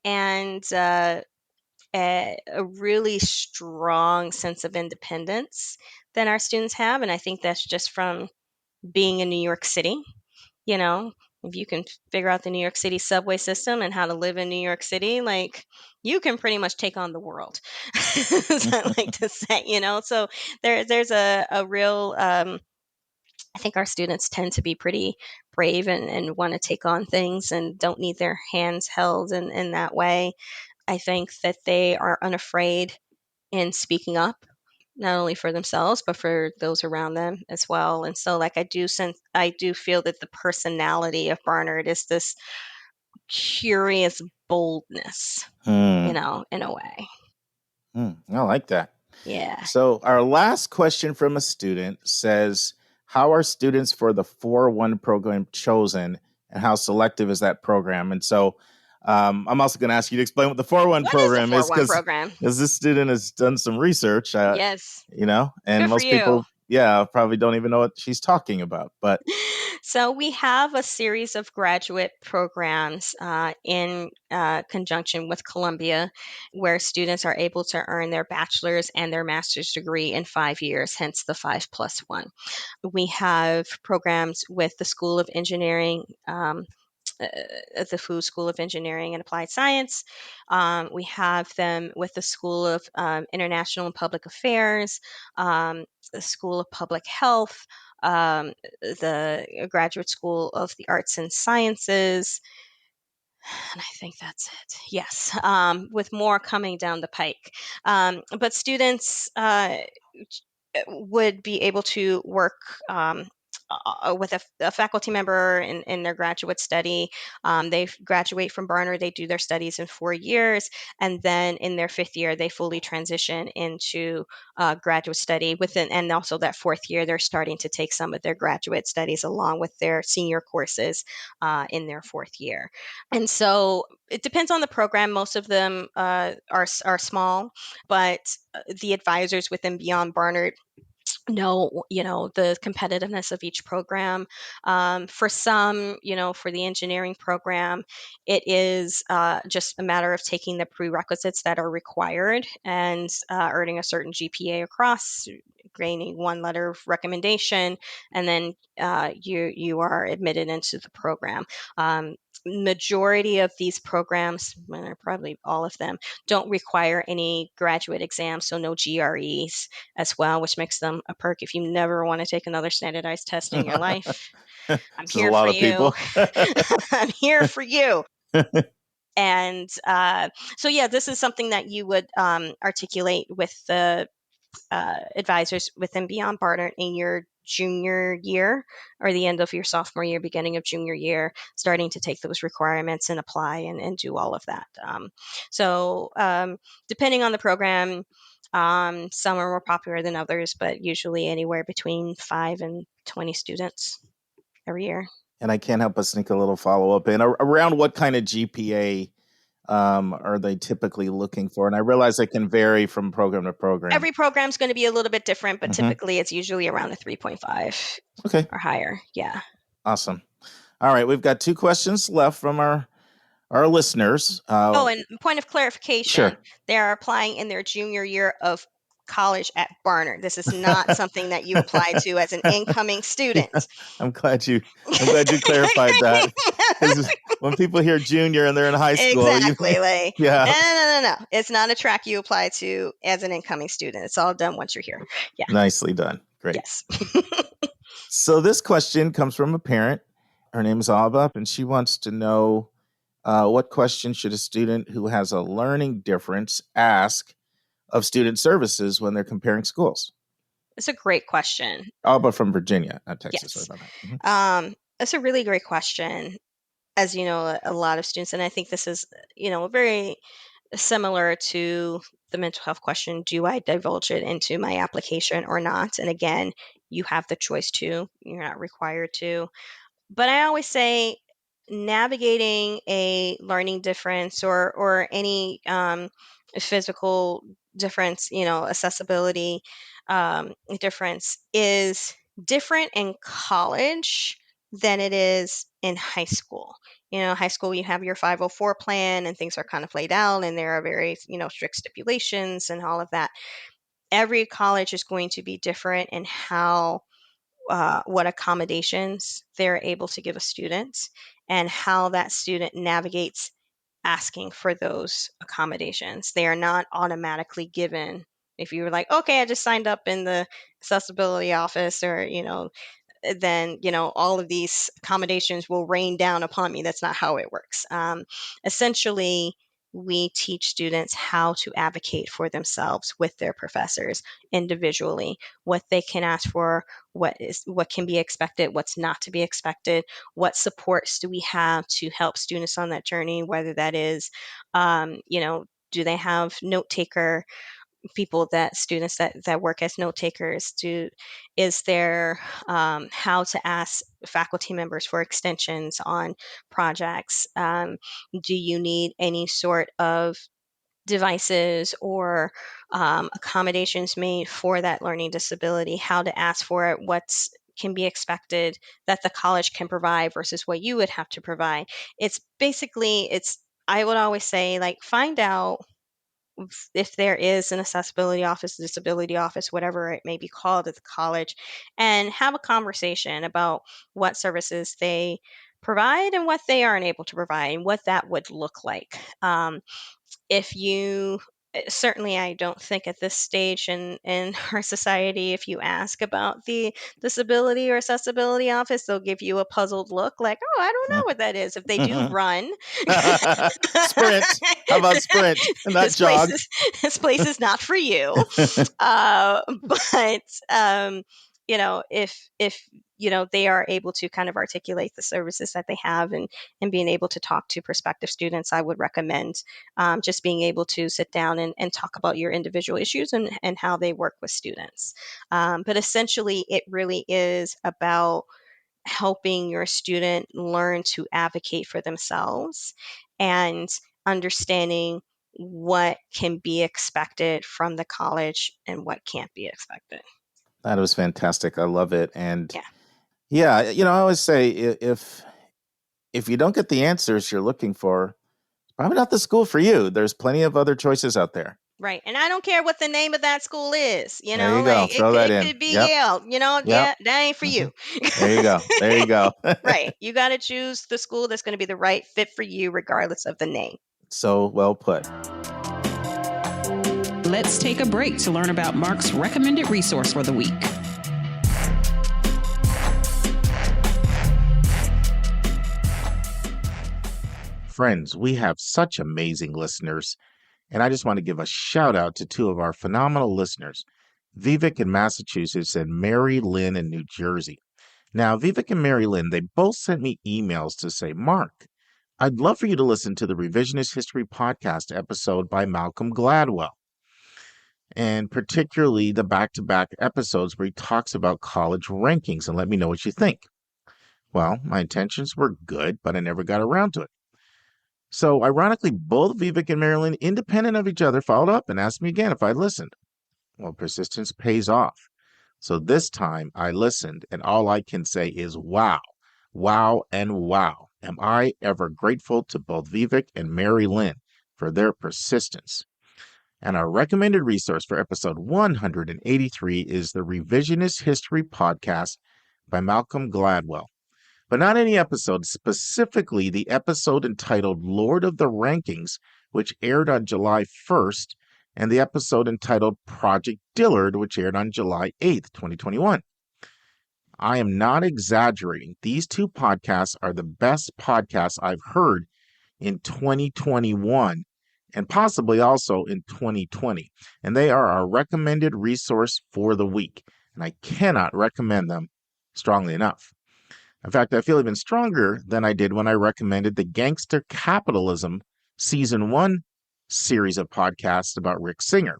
a really strong sense of independence that our students have. And I think that's just from being in New York City. You know, if you can figure out the New York City subway system and how to live in New York City, like, you can pretty much take on the world, as I like to say, So there's a real, I think our students tend to be pretty brave and want to take on things and don't need their hands held in that way. I think that they are unafraid in speaking up, not only for themselves, but for those around them as well. And so, like, I do feel that the personality of Barnard is this curious boldness, in a way. I like that. Yeah. So our last question from a student says, how are students for the 4-1 program chosen, and how selective is that program? And so I'm also going to ask you to explain what the 4-1 program is, because this student has done some research. Yes. And Good most people, probably don't even know what she's talking about. But so we have a series of graduate programs in conjunction with Columbia, where students are able to earn their bachelor's and their master's degree in 5 years, hence the 5+1. We have programs with the School of Engineering, the Food School of Engineering and Applied Science. We have them with the School of International and Public Affairs, the School of Public Health, the Graduate School of the Arts and Sciences. And I think that's it. Yes, with more coming down the pike. But students would be able to work with a faculty member in their graduate study. They graduate from Barnard, they do their studies in 4 years, and then in their 5th year, they fully transition into graduate study and also that 4th year, they're starting to take some of their graduate studies along with their senior courses in their 4th year. And so it depends on the program. Most of them are small, but the advisors within Beyond Barnard know, the competitiveness of each program. For some, for the engineering program, it is just a matter of taking the prerequisites that are required and earning a certain GPA across, gaining 1 letter of recommendation, and then you are admitted into the program. Majority of these programs, probably all of them, don't require any graduate exams, so no GREs as well, which makes them a perk if you never want to take another standardized test in your life. I'm here for you. I'm here for you. And so, this is something that you would articulate with the advisors within Beyond Barnard in your junior year, or the end of your sophomore year, beginning of junior year, starting to take those requirements and apply and do all of that. So depending on the program, some are more popular than others, but usually anywhere between 5 and 20 students every year. And I can't help but sneak a little follow-up in. Around what kind of GPA are they typically looking for? And I realize it can vary from program to program. Every program is going to be a little bit different, but typically it's usually around a 3.5 or higher. Yeah. Awesome. All right. We've got 2 questions left from our listeners. And point of clarification, sure. They are applying in their junior year of college at Barnard. This is not something that you apply to as an incoming student. I'm glad you clarified that. Because when people hear junior and they're in high school, exactly. No. It's not a track you apply to as an incoming student. It's all done once you're here. Yeah. Nicely done. Great. Yes. So this question comes from a parent. Her name is Alba, and she wants to know what question should a student who has a learning difference ask of student services when they're comparing schools? It's a great question. Alba from Virginia, not Texas. Yes. Sorry about that. That's a really great question. As you know, a lot of students, and I think this is, very similar to the mental health question, do I divulge it into my application or not? And again, you have the choice to, you're not required to. But I always say navigating a learning difference or any physical difference, accessibility difference is different in college than it is in high school. High school, you have your 504 plan and things are kind of laid out and there are very, strict stipulations and all of that. Every college is going to be different in how what accommodations they're able to give a student and how that student navigates asking for those accommodations. They are not automatically given. If you were like, okay, I just signed up in the accessibility office, or, then, all of these accommodations will rain down upon me. That's not how it works. Essentially, we teach students how to advocate for themselves with their professors individually, what they can ask for, what can be expected, what's not to be expected, what supports do we have to help students on that journey, whether that is, do they have note taker people, that students that work as note takers, is there how to ask faculty members for extensions on projects, do you need any sort of devices or accommodations made for that learning disability, how to ask for it, what can be expected that the college can provide versus what you would have to provide. It's basically, I would always say, like, find out if there is an accessibility office, disability office, whatever it may be called at the college, and have a conversation about what services they provide and what they aren't able to provide and what that would look like. If you Certainly, I don't think at this stage in our society, if you ask about the disability or accessibility office, they'll give you a puzzled look like, oh, I don't know what that is. If they do run. Sprint. How about sprint? Not jog. This place is not for you. But if they are able to kind of articulate the services that they have and being able to talk to prospective students, I would recommend just being able to sit down and talk about your individual issues and how they work with students. But essentially, it really is about helping your student learn to advocate for themselves and understanding what can be expected from the college and what can't be expected. That was fantastic. I love it. And yeah, I always say if you don't get the answers you're looking for, it's probably not the school for you. There's plenty of other choices out there. Right. And I don't care what the name of that school is, There you go. Throw that in. It could be Yale, that ain't for you. There you go. There you go. Right. You got to choose the school that's going to be the right fit for you, regardless of the name. So well put. Let's take a break to learn about Mark's recommended resource for the week. Friends, we have such amazing listeners, and I just want to give a shout out to two of our phenomenal listeners, Vivek in Massachusetts and Mary Lynn in New Jersey. Now, Vivek and Mary Lynn, they both sent me emails to say, Mark, I'd love for you to listen to the Revisionist History podcast episode by Malcolm Gladwell, and particularly the back-to-back episodes where he talks about college rankings, and let me know what you think. Well, my intentions were good, but I never got around to it. So, ironically, both Vivek and Mary Lynn, independent of each other, followed up and asked me again if I'd listened. Well, persistence pays off. So this time I listened, and all I can say is wow, wow, and wow. Am I ever grateful to both Vivek and Mary Lynn for their persistence. And our recommended resource for episode 183 is the Revisionist History podcast by Malcolm Gladwell. But not any episode, specifically the episode entitled Lord of the Rankings, which aired on July 1st, and the episode entitled Project Dilliard, which aired on July 8th, 2021. I am not exaggerating. These two podcasts are the best podcasts I've heard in 2021 and possibly also in 2020. And they are our recommended resource for the week. And I cannot recommend them strongly enough. In fact, I feel even stronger than I did when I recommended the Gangster Capitalism Season 1 series of podcasts about Rick Singer.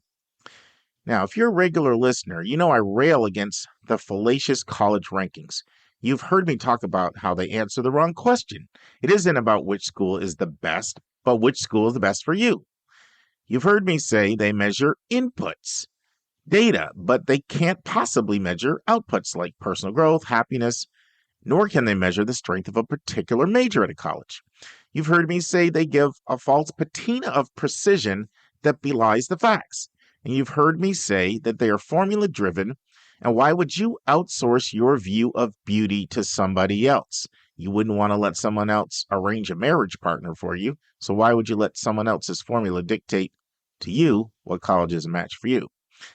Now, if you're a regular listener, you know I rail against the fallacious college rankings. You've heard me talk about how they answer the wrong question. It isn't about which school is the best, but which school is the best for you. You've heard me say they measure inputs, data, but they can't possibly measure outputs like personal growth, happiness, nor can they measure the strength of a particular major at a college. You've heard me say they give a false patina of precision that belies the facts. And you've heard me say that they are formula driven. And why would you outsource your view of beauty to somebody else? You wouldn't want to let someone else arrange a marriage partner for you. So why would you let someone else's formula dictate to you what college is a match for you?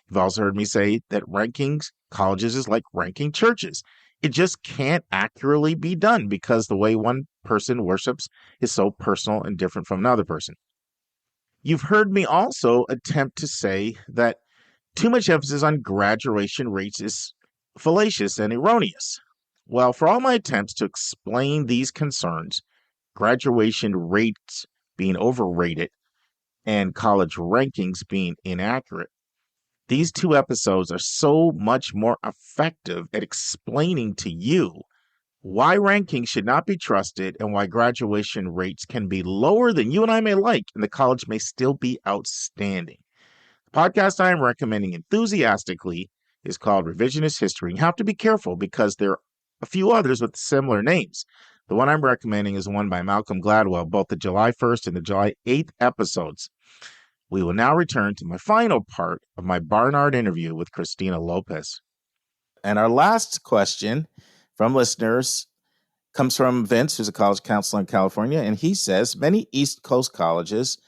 You've also heard me say that rankings colleges is like ranking churches. It just can't accurately be done because the way one person worships is so personal and different from another person. You've heard me also attempt to say that too much emphasis on graduation rates is fallacious and erroneous. Well, for all my attempts to explain these concerns, graduation rates being overrated and college rankings being inaccurate, these 2 episodes are so much more effective at explaining to you why rankings should not be trusted and why graduation rates can be lower than you and I may like, and the college may still be outstanding. The podcast I am recommending enthusiastically is called Revisionist History. You have to be careful because there are a few others with similar names. The one I'm recommending is one by Malcolm Gladwell, both the July 1st and the July 8th episodes. We will now return to my final part of my Barnard interview with Christina Lopez. And our last question from listeners comes from Vince, who's a college counselor in California, and he says, many East Coast colleges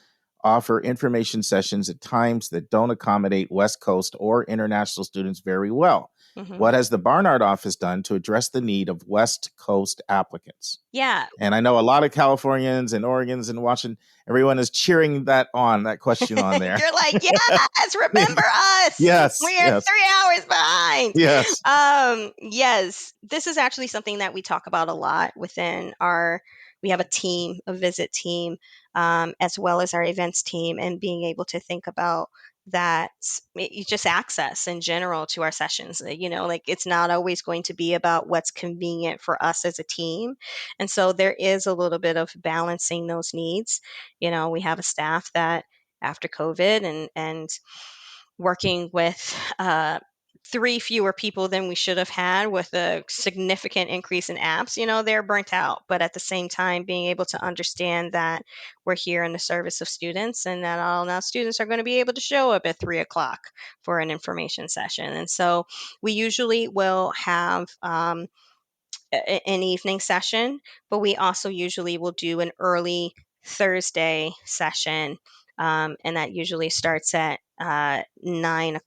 offer information sessions at times that don't accommodate West Coast or international students very well. Mm-hmm. What has the Barnard office done to address the need of West Coast applicants? Yeah. And I know a lot of Californians and Oregons and Washington, everyone is cheering that question on there. You're like, yes, remember us. Yes. We are 3 hours behind. Yes. Yes. This is actually something that we talk about a lot within we have a team, a visit team, as well as our events team, and being able to think about that just access in general to our sessions. Like it's not always going to be about what's convenient for us as a team. And so there is a little bit of balancing those needs. We have a staff that after COVID and working with 3 fewer people than we should have had with a significant increase in apps, they're burnt out. But at the same time, being able to understand that we're here in the service of students and that all now students are going to be able to show up at 3:00 for an information session. And so we usually will have an evening session, but we also usually will do an early Thursday session. And that usually starts at 9:00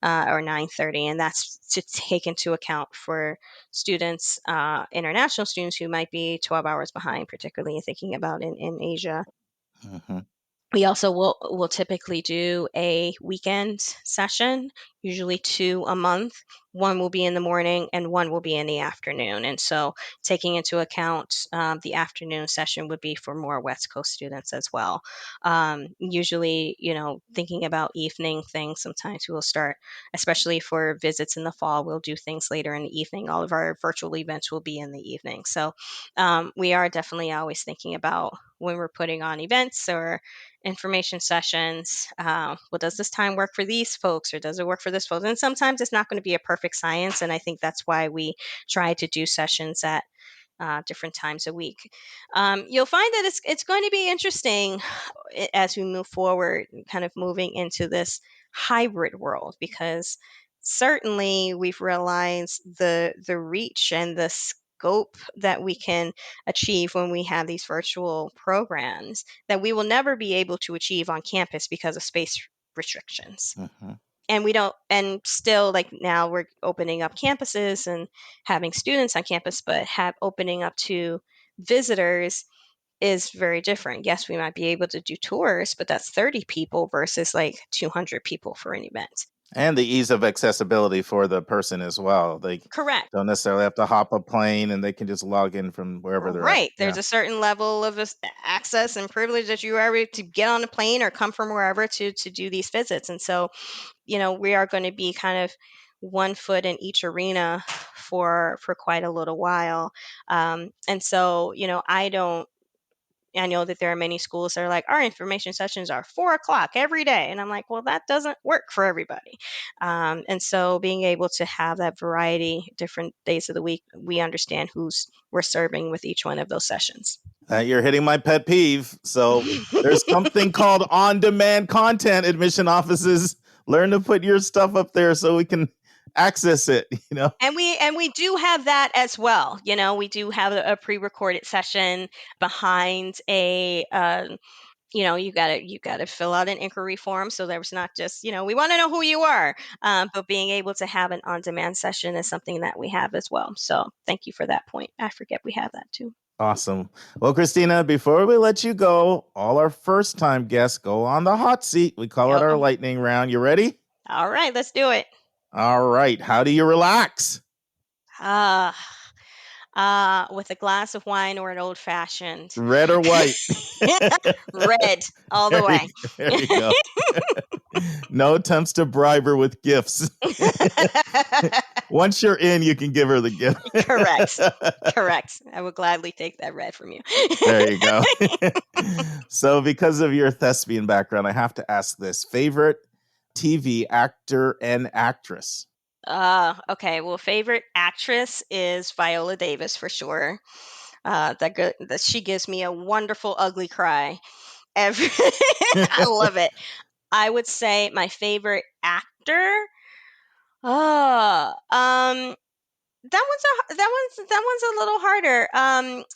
or 9:30, and that's to take into account for students, international students who might be 12 hours behind, particularly thinking about in Asia. Mm-hmm. We also will typically do a weekend session, usually 2 a month. One will be in the morning and one will be in the afternoon. And so taking into account the afternoon session would be for more West Coast students as well. Usually, thinking about evening things, sometimes we'll start, especially for visits in the fall, we'll do things later in the evening. All of our virtual events will be in the evening. So we are definitely always thinking about when we're putting on events or information sessions, well, does this time work for these folks or does it work for this folks? And sometimes it's not going to be a perfect science. And I think that's why we try to do sessions at different times a week. You'll find that it's going to be interesting as we move forward, kind of moving into this hybrid world, because certainly we've realized the reach and the scope that we can achieve when we have these virtual programs that we will never be able to achieve on campus because of space restrictions. Mm-hmm. And we don't, and still, like now we're opening up campuses and having students on campus, but opening up to visitors is very different. Yes, we might be able to do tours, but that's 30 people versus like 200 people for an event. And the ease of accessibility for the person as well. They Correct. don't necessarily have to hop a plane, and they can just log in from wherever they're at. Right. There's a certain level of access and privilege that you are able to get on a plane or come from wherever to do these visits. And so, we are going to be kind of one foot in each arena for quite a little while. And so, I know that there are many schools that are like, our information sessions are 4:00 every day. And I'm like, well, that doesn't work for everybody. And so being able to have that variety, different days of the week, we understand who's we're serving with each one of those sessions. You're hitting my pet peeve. So there's something called on-demand content. Admission offices, learn to put your stuff up there so we can access it, And we do have that as well. We do have a pre-recorded session behind a you gotta fill out an inquiry form. So there's not just, we want to know who you are. But being able to have an on-demand session is something that we have as well. So thank you for that point. I forget we have that too. Awesome. Well, Christina, before we let you go, all our first-time guests go on the hot seat. We call it our lightning round. You ready? All right, let's do it. All right. How do you relax? With a glass of wine or an old-fashioned. Red or white? Red, all the way. There you go. No attempts to bribe her with gifts. Once you're in, you can give her the gift. Correct. I would gladly take that red from you. There you go. So because of your thespian background, I have to ask this. Favorite TV actor and actress? Okay. Well, favorite actress is Viola Davis for sure. That she gives me a wonderful ugly cry. I love it. I would say my favorite actor. That one's a little harder.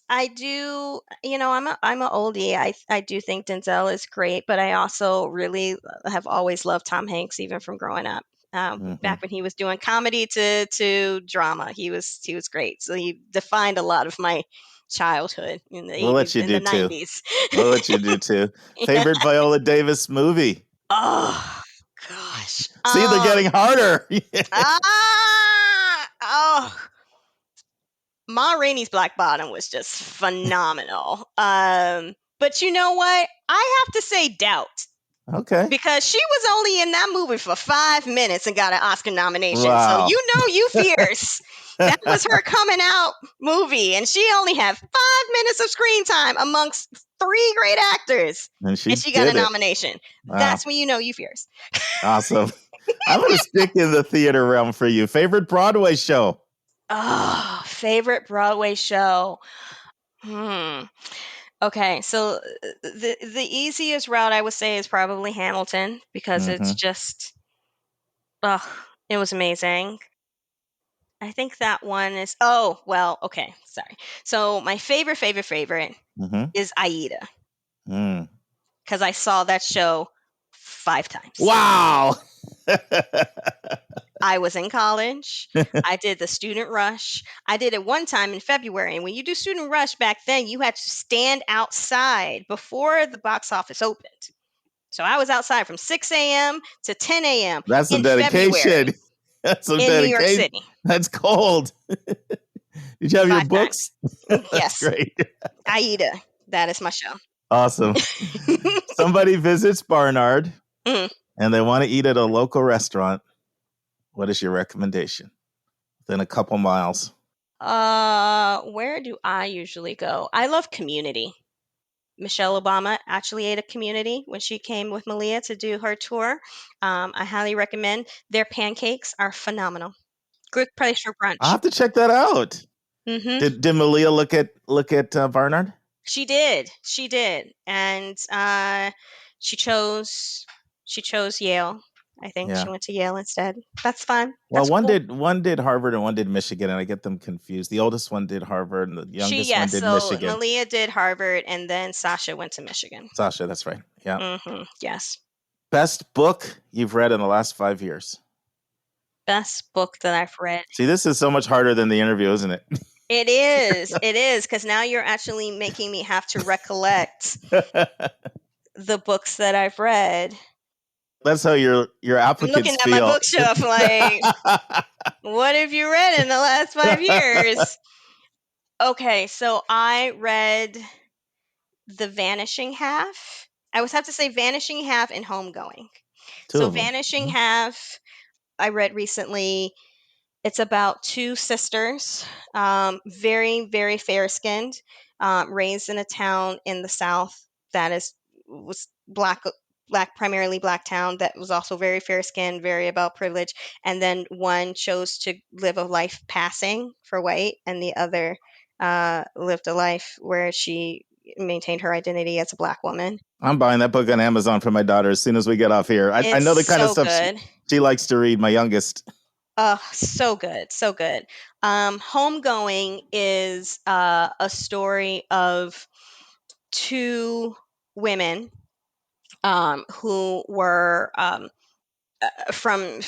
I do, I'm a oldie. I do think Denzel is great, but I also really have always loved Tom Hanks, even from growing up. Back when he was doing comedy to drama, he was great. So he defined a lot of my childhood in the 80s and the 90s. We'll let you do too. Favorite Viola Davis movie? Oh gosh. See, they're getting harder. Ma Rainey's Black Bottom was just phenomenal. But you know what? I have to say Doubt. Okay. Because she was only in that movie for 5 minutes and got an Oscar nomination. Wow. So you fierce. That was her coming out movie. And she only had 5 minutes of screen time amongst 3 great actors. And she got a nomination. Wow. That's when you fierce. Awesome. I'm going to stick in the theater realm for you. Favorite Broadway show? Oh, favorite Broadway show. Okay, so the easiest route I would say is probably Hamilton because it's just, it was amazing. I think that one is, okay, sorry. So my favorite is Aida. Because I saw that show 5 times. Wow. I was in college. I did the student rush. I did it one time in February. And when you do student rush back then, you had to stand outside before the box office opened. So I was outside from 6 a.m. to 10 a.m. That's some dedication. February, That's some in dedication. New York City. That's cold. Did you have 5 your books? Yes. Great. Aida. That is my show. Awesome. Somebody visits Barnard and they want to eat at a local restaurant. What is your recommendation? Within a couple miles. Where do I usually go? I love Community. Michelle Obama actually ate at Community when she came with Malia to do her tour. I highly recommend. Their pancakes are phenomenal. Good place for brunch. I'll have to check that out. Did Malia look at Barnard? She did, and she chose Yale. I think she went to Yale instead. That's fine. Well, one did Harvard and one did Michigan, and I get them confused. The oldest one did Harvard, and the youngest one did Michigan. Malia did Harvard, and then Sasha went to Michigan. Sasha, that's right. Yeah. Yes. Best book you've read in the last 5 years? Best book that I've read. See, this is so much harder than the interview, isn't it? It is. It is, because now you're actually making me have to recollect the books that I've read. That's how your I'm applicants looking at feel. my bookshelf like, what have you read in the last 5 years? Okay, so I read The Vanishing Half. I would have to say Vanishing Half and Homegoing. So Vanishing Half, I read recently. It's about two sisters, very, very fair-skinned, raised in a town in the South that was primarily black town that was also very fair-skinned, very about privilege. And then one chose to live a life passing for white, and the other lived a life where she maintained her identity as a black woman. I'm buying that book on Amazon for my daughter as soon as we get off here. I know the kind of stuff she likes to read, my youngest. So good. So good. Homegoing is a story of two women who were from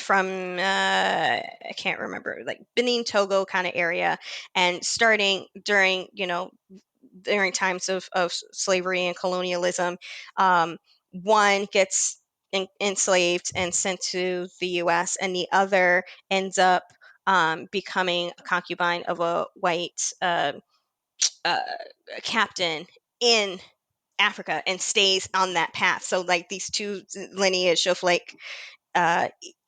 I can't remember, like Benin, Togo kind of area, and starting during times of slavery and colonialism. One gets enslaved and sent to the U.S., and the other ends up becoming a concubine of a white captain in Africa and stays on that path. So like these two lineage of like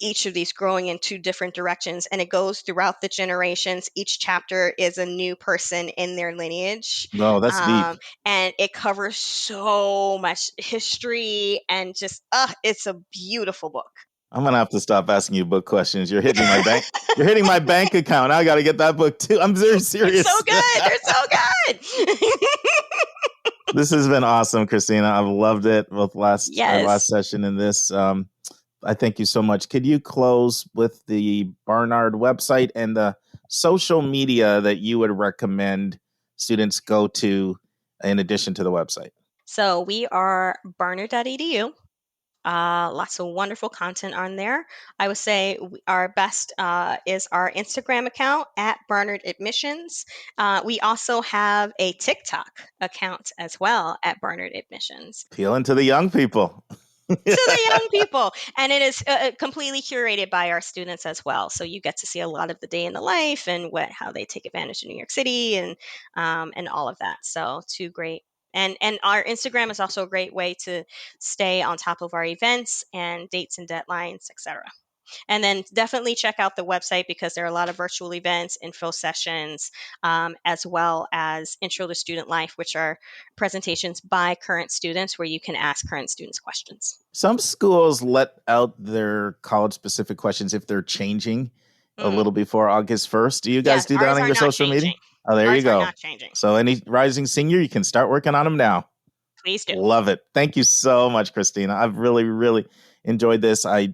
each of these growing in two different directions, and it goes throughout the generations. Each chapter is a new person in their lineage. Oh, that's deep. And it covers so much history, and just it's a beautiful book. I'm gonna have to stop asking you book questions. You're hitting my bank. You're hitting my bank account. I got to get that book too. I'm very serious. It's so good. They're so good. This has been awesome, Christina. I've loved it. Both our last session and this. I thank you so much. Could you close with the Barnard website and the social media that you would recommend students go to in addition to the website? So we are barnard.edu. Lots of wonderful content on there. I would say our best is our Instagram account at Barnard Admissions. We also have a TikTok account as well at Barnard Admissions. Appealing to the young people. To the young people. And it is completely curated by our students as well. So you get to see a lot of the day in the life and how they take advantage of New York City and all of that. So two great. And our Instagram is also a great way to stay on top of our events and dates and deadlines, etc. And then definitely check out the website because there are a lot of virtual events, info sessions, as well as Intro to Student Life, which are presentations by current students where you can ask current students questions. Some schools let out their college-specific questions if they're changing a little before August 1st. Do you guys do that on your social media? Oh, there you go. Not changing. So any rising senior, you can start working on them now. Please do. Love it. Thank you so much, Christina. I've really, really enjoyed this. I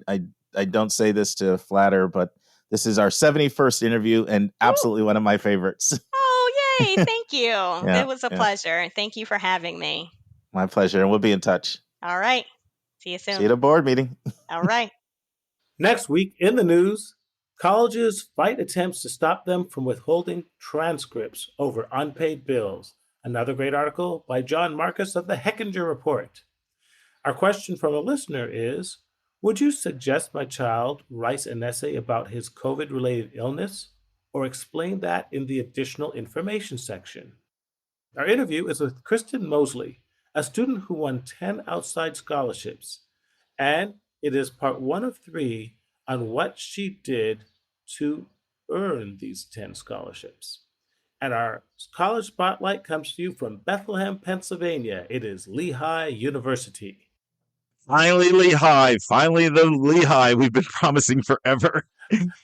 don't say this to flatter, but this is our 71st interview and absolutely one of my favorites. Oh, yay. Thank you. It was a pleasure. Thank you for having me. My pleasure. And we'll be in touch. All right. See you soon. See you at a board meeting. All right. Next week in the news, colleges fight attempts to stop them from withholding transcripts over unpaid bills. Another great article by John Marcus of the Hechinger Report. Our question from a listener is, would you suggest my child write an essay about his COVID-related illness or explain that in the additional information section? Our interview is with Kristen Mosley, a student who won 10 outside scholarships, and it is part 1 of 3 on what she did to earn these 10 scholarships. And our college spotlight comes to you from Bethlehem, Pennsylvania. It is Lehigh University. Finally, Lehigh. Finally, the Lehigh we've been promising forever.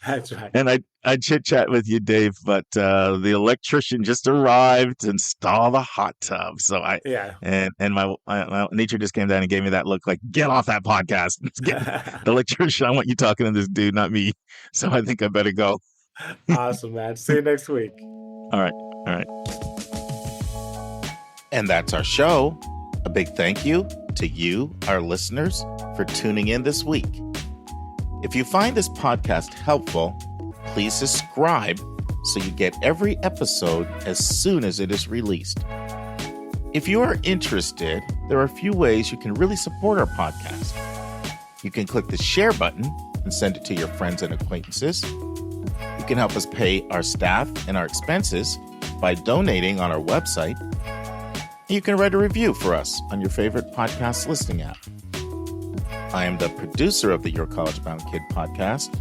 That's right. And I chit-chat with you, Dave, but the electrician just arrived to install the hot tub. So and my nature just came down and gave me that look like, get off that podcast. The electrician, I want you talking to this dude, not me. So I think I better go. Awesome, man. See you next week. All right. And that's our show. A big thank you to you, our listeners, for tuning in this week. If you find this podcast helpful, please subscribe so you get every episode as soon as it is released. If you are interested, there are a few ways you can really support our podcast. You can click the share button and send it to your friends and acquaintances. You can help us pay our staff and our expenses by donating on our website. You can write a review for us on your favorite podcast listening app. I am the producer of the Your College Bound Kid podcast.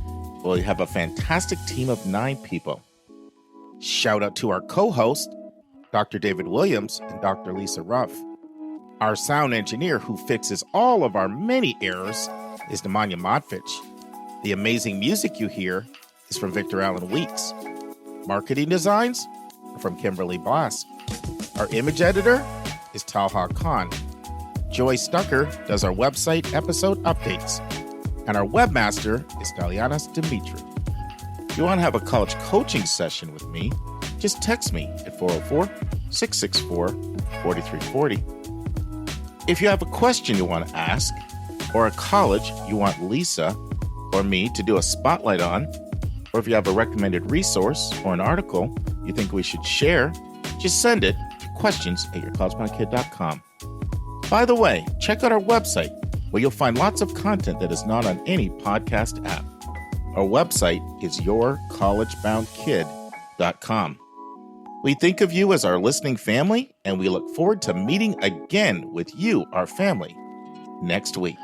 We have a fantastic team of 9 people. Shout out to our co-host, Dr. David Williams and Dr. Lisa Ruff. Our sound engineer who fixes all of our many errors is Nemanja Modfitch. The amazing music you hear is from Victor Allen Weeks. Marketing designs are from Kimberly Blass. Our image editor is Talha Khan. Joy Stucker does our website episode updates. And our webmaster is Dalianas Dimitri. If you want to have a college coaching session with me, just text me at 404-664-4340. If you have a question you want to ask, or a college you want Lisa or me to do a spotlight on, or if you have a recommended resource or an article you think we should share, just send it to questions@yourcollegeboundkid.com. By the way, check out our website where you'll find lots of content that is not on any podcast app. Our website is yourcollegeboundkid.com. We think of you as our listening family, and we look forward to meeting again with you, our family, next week.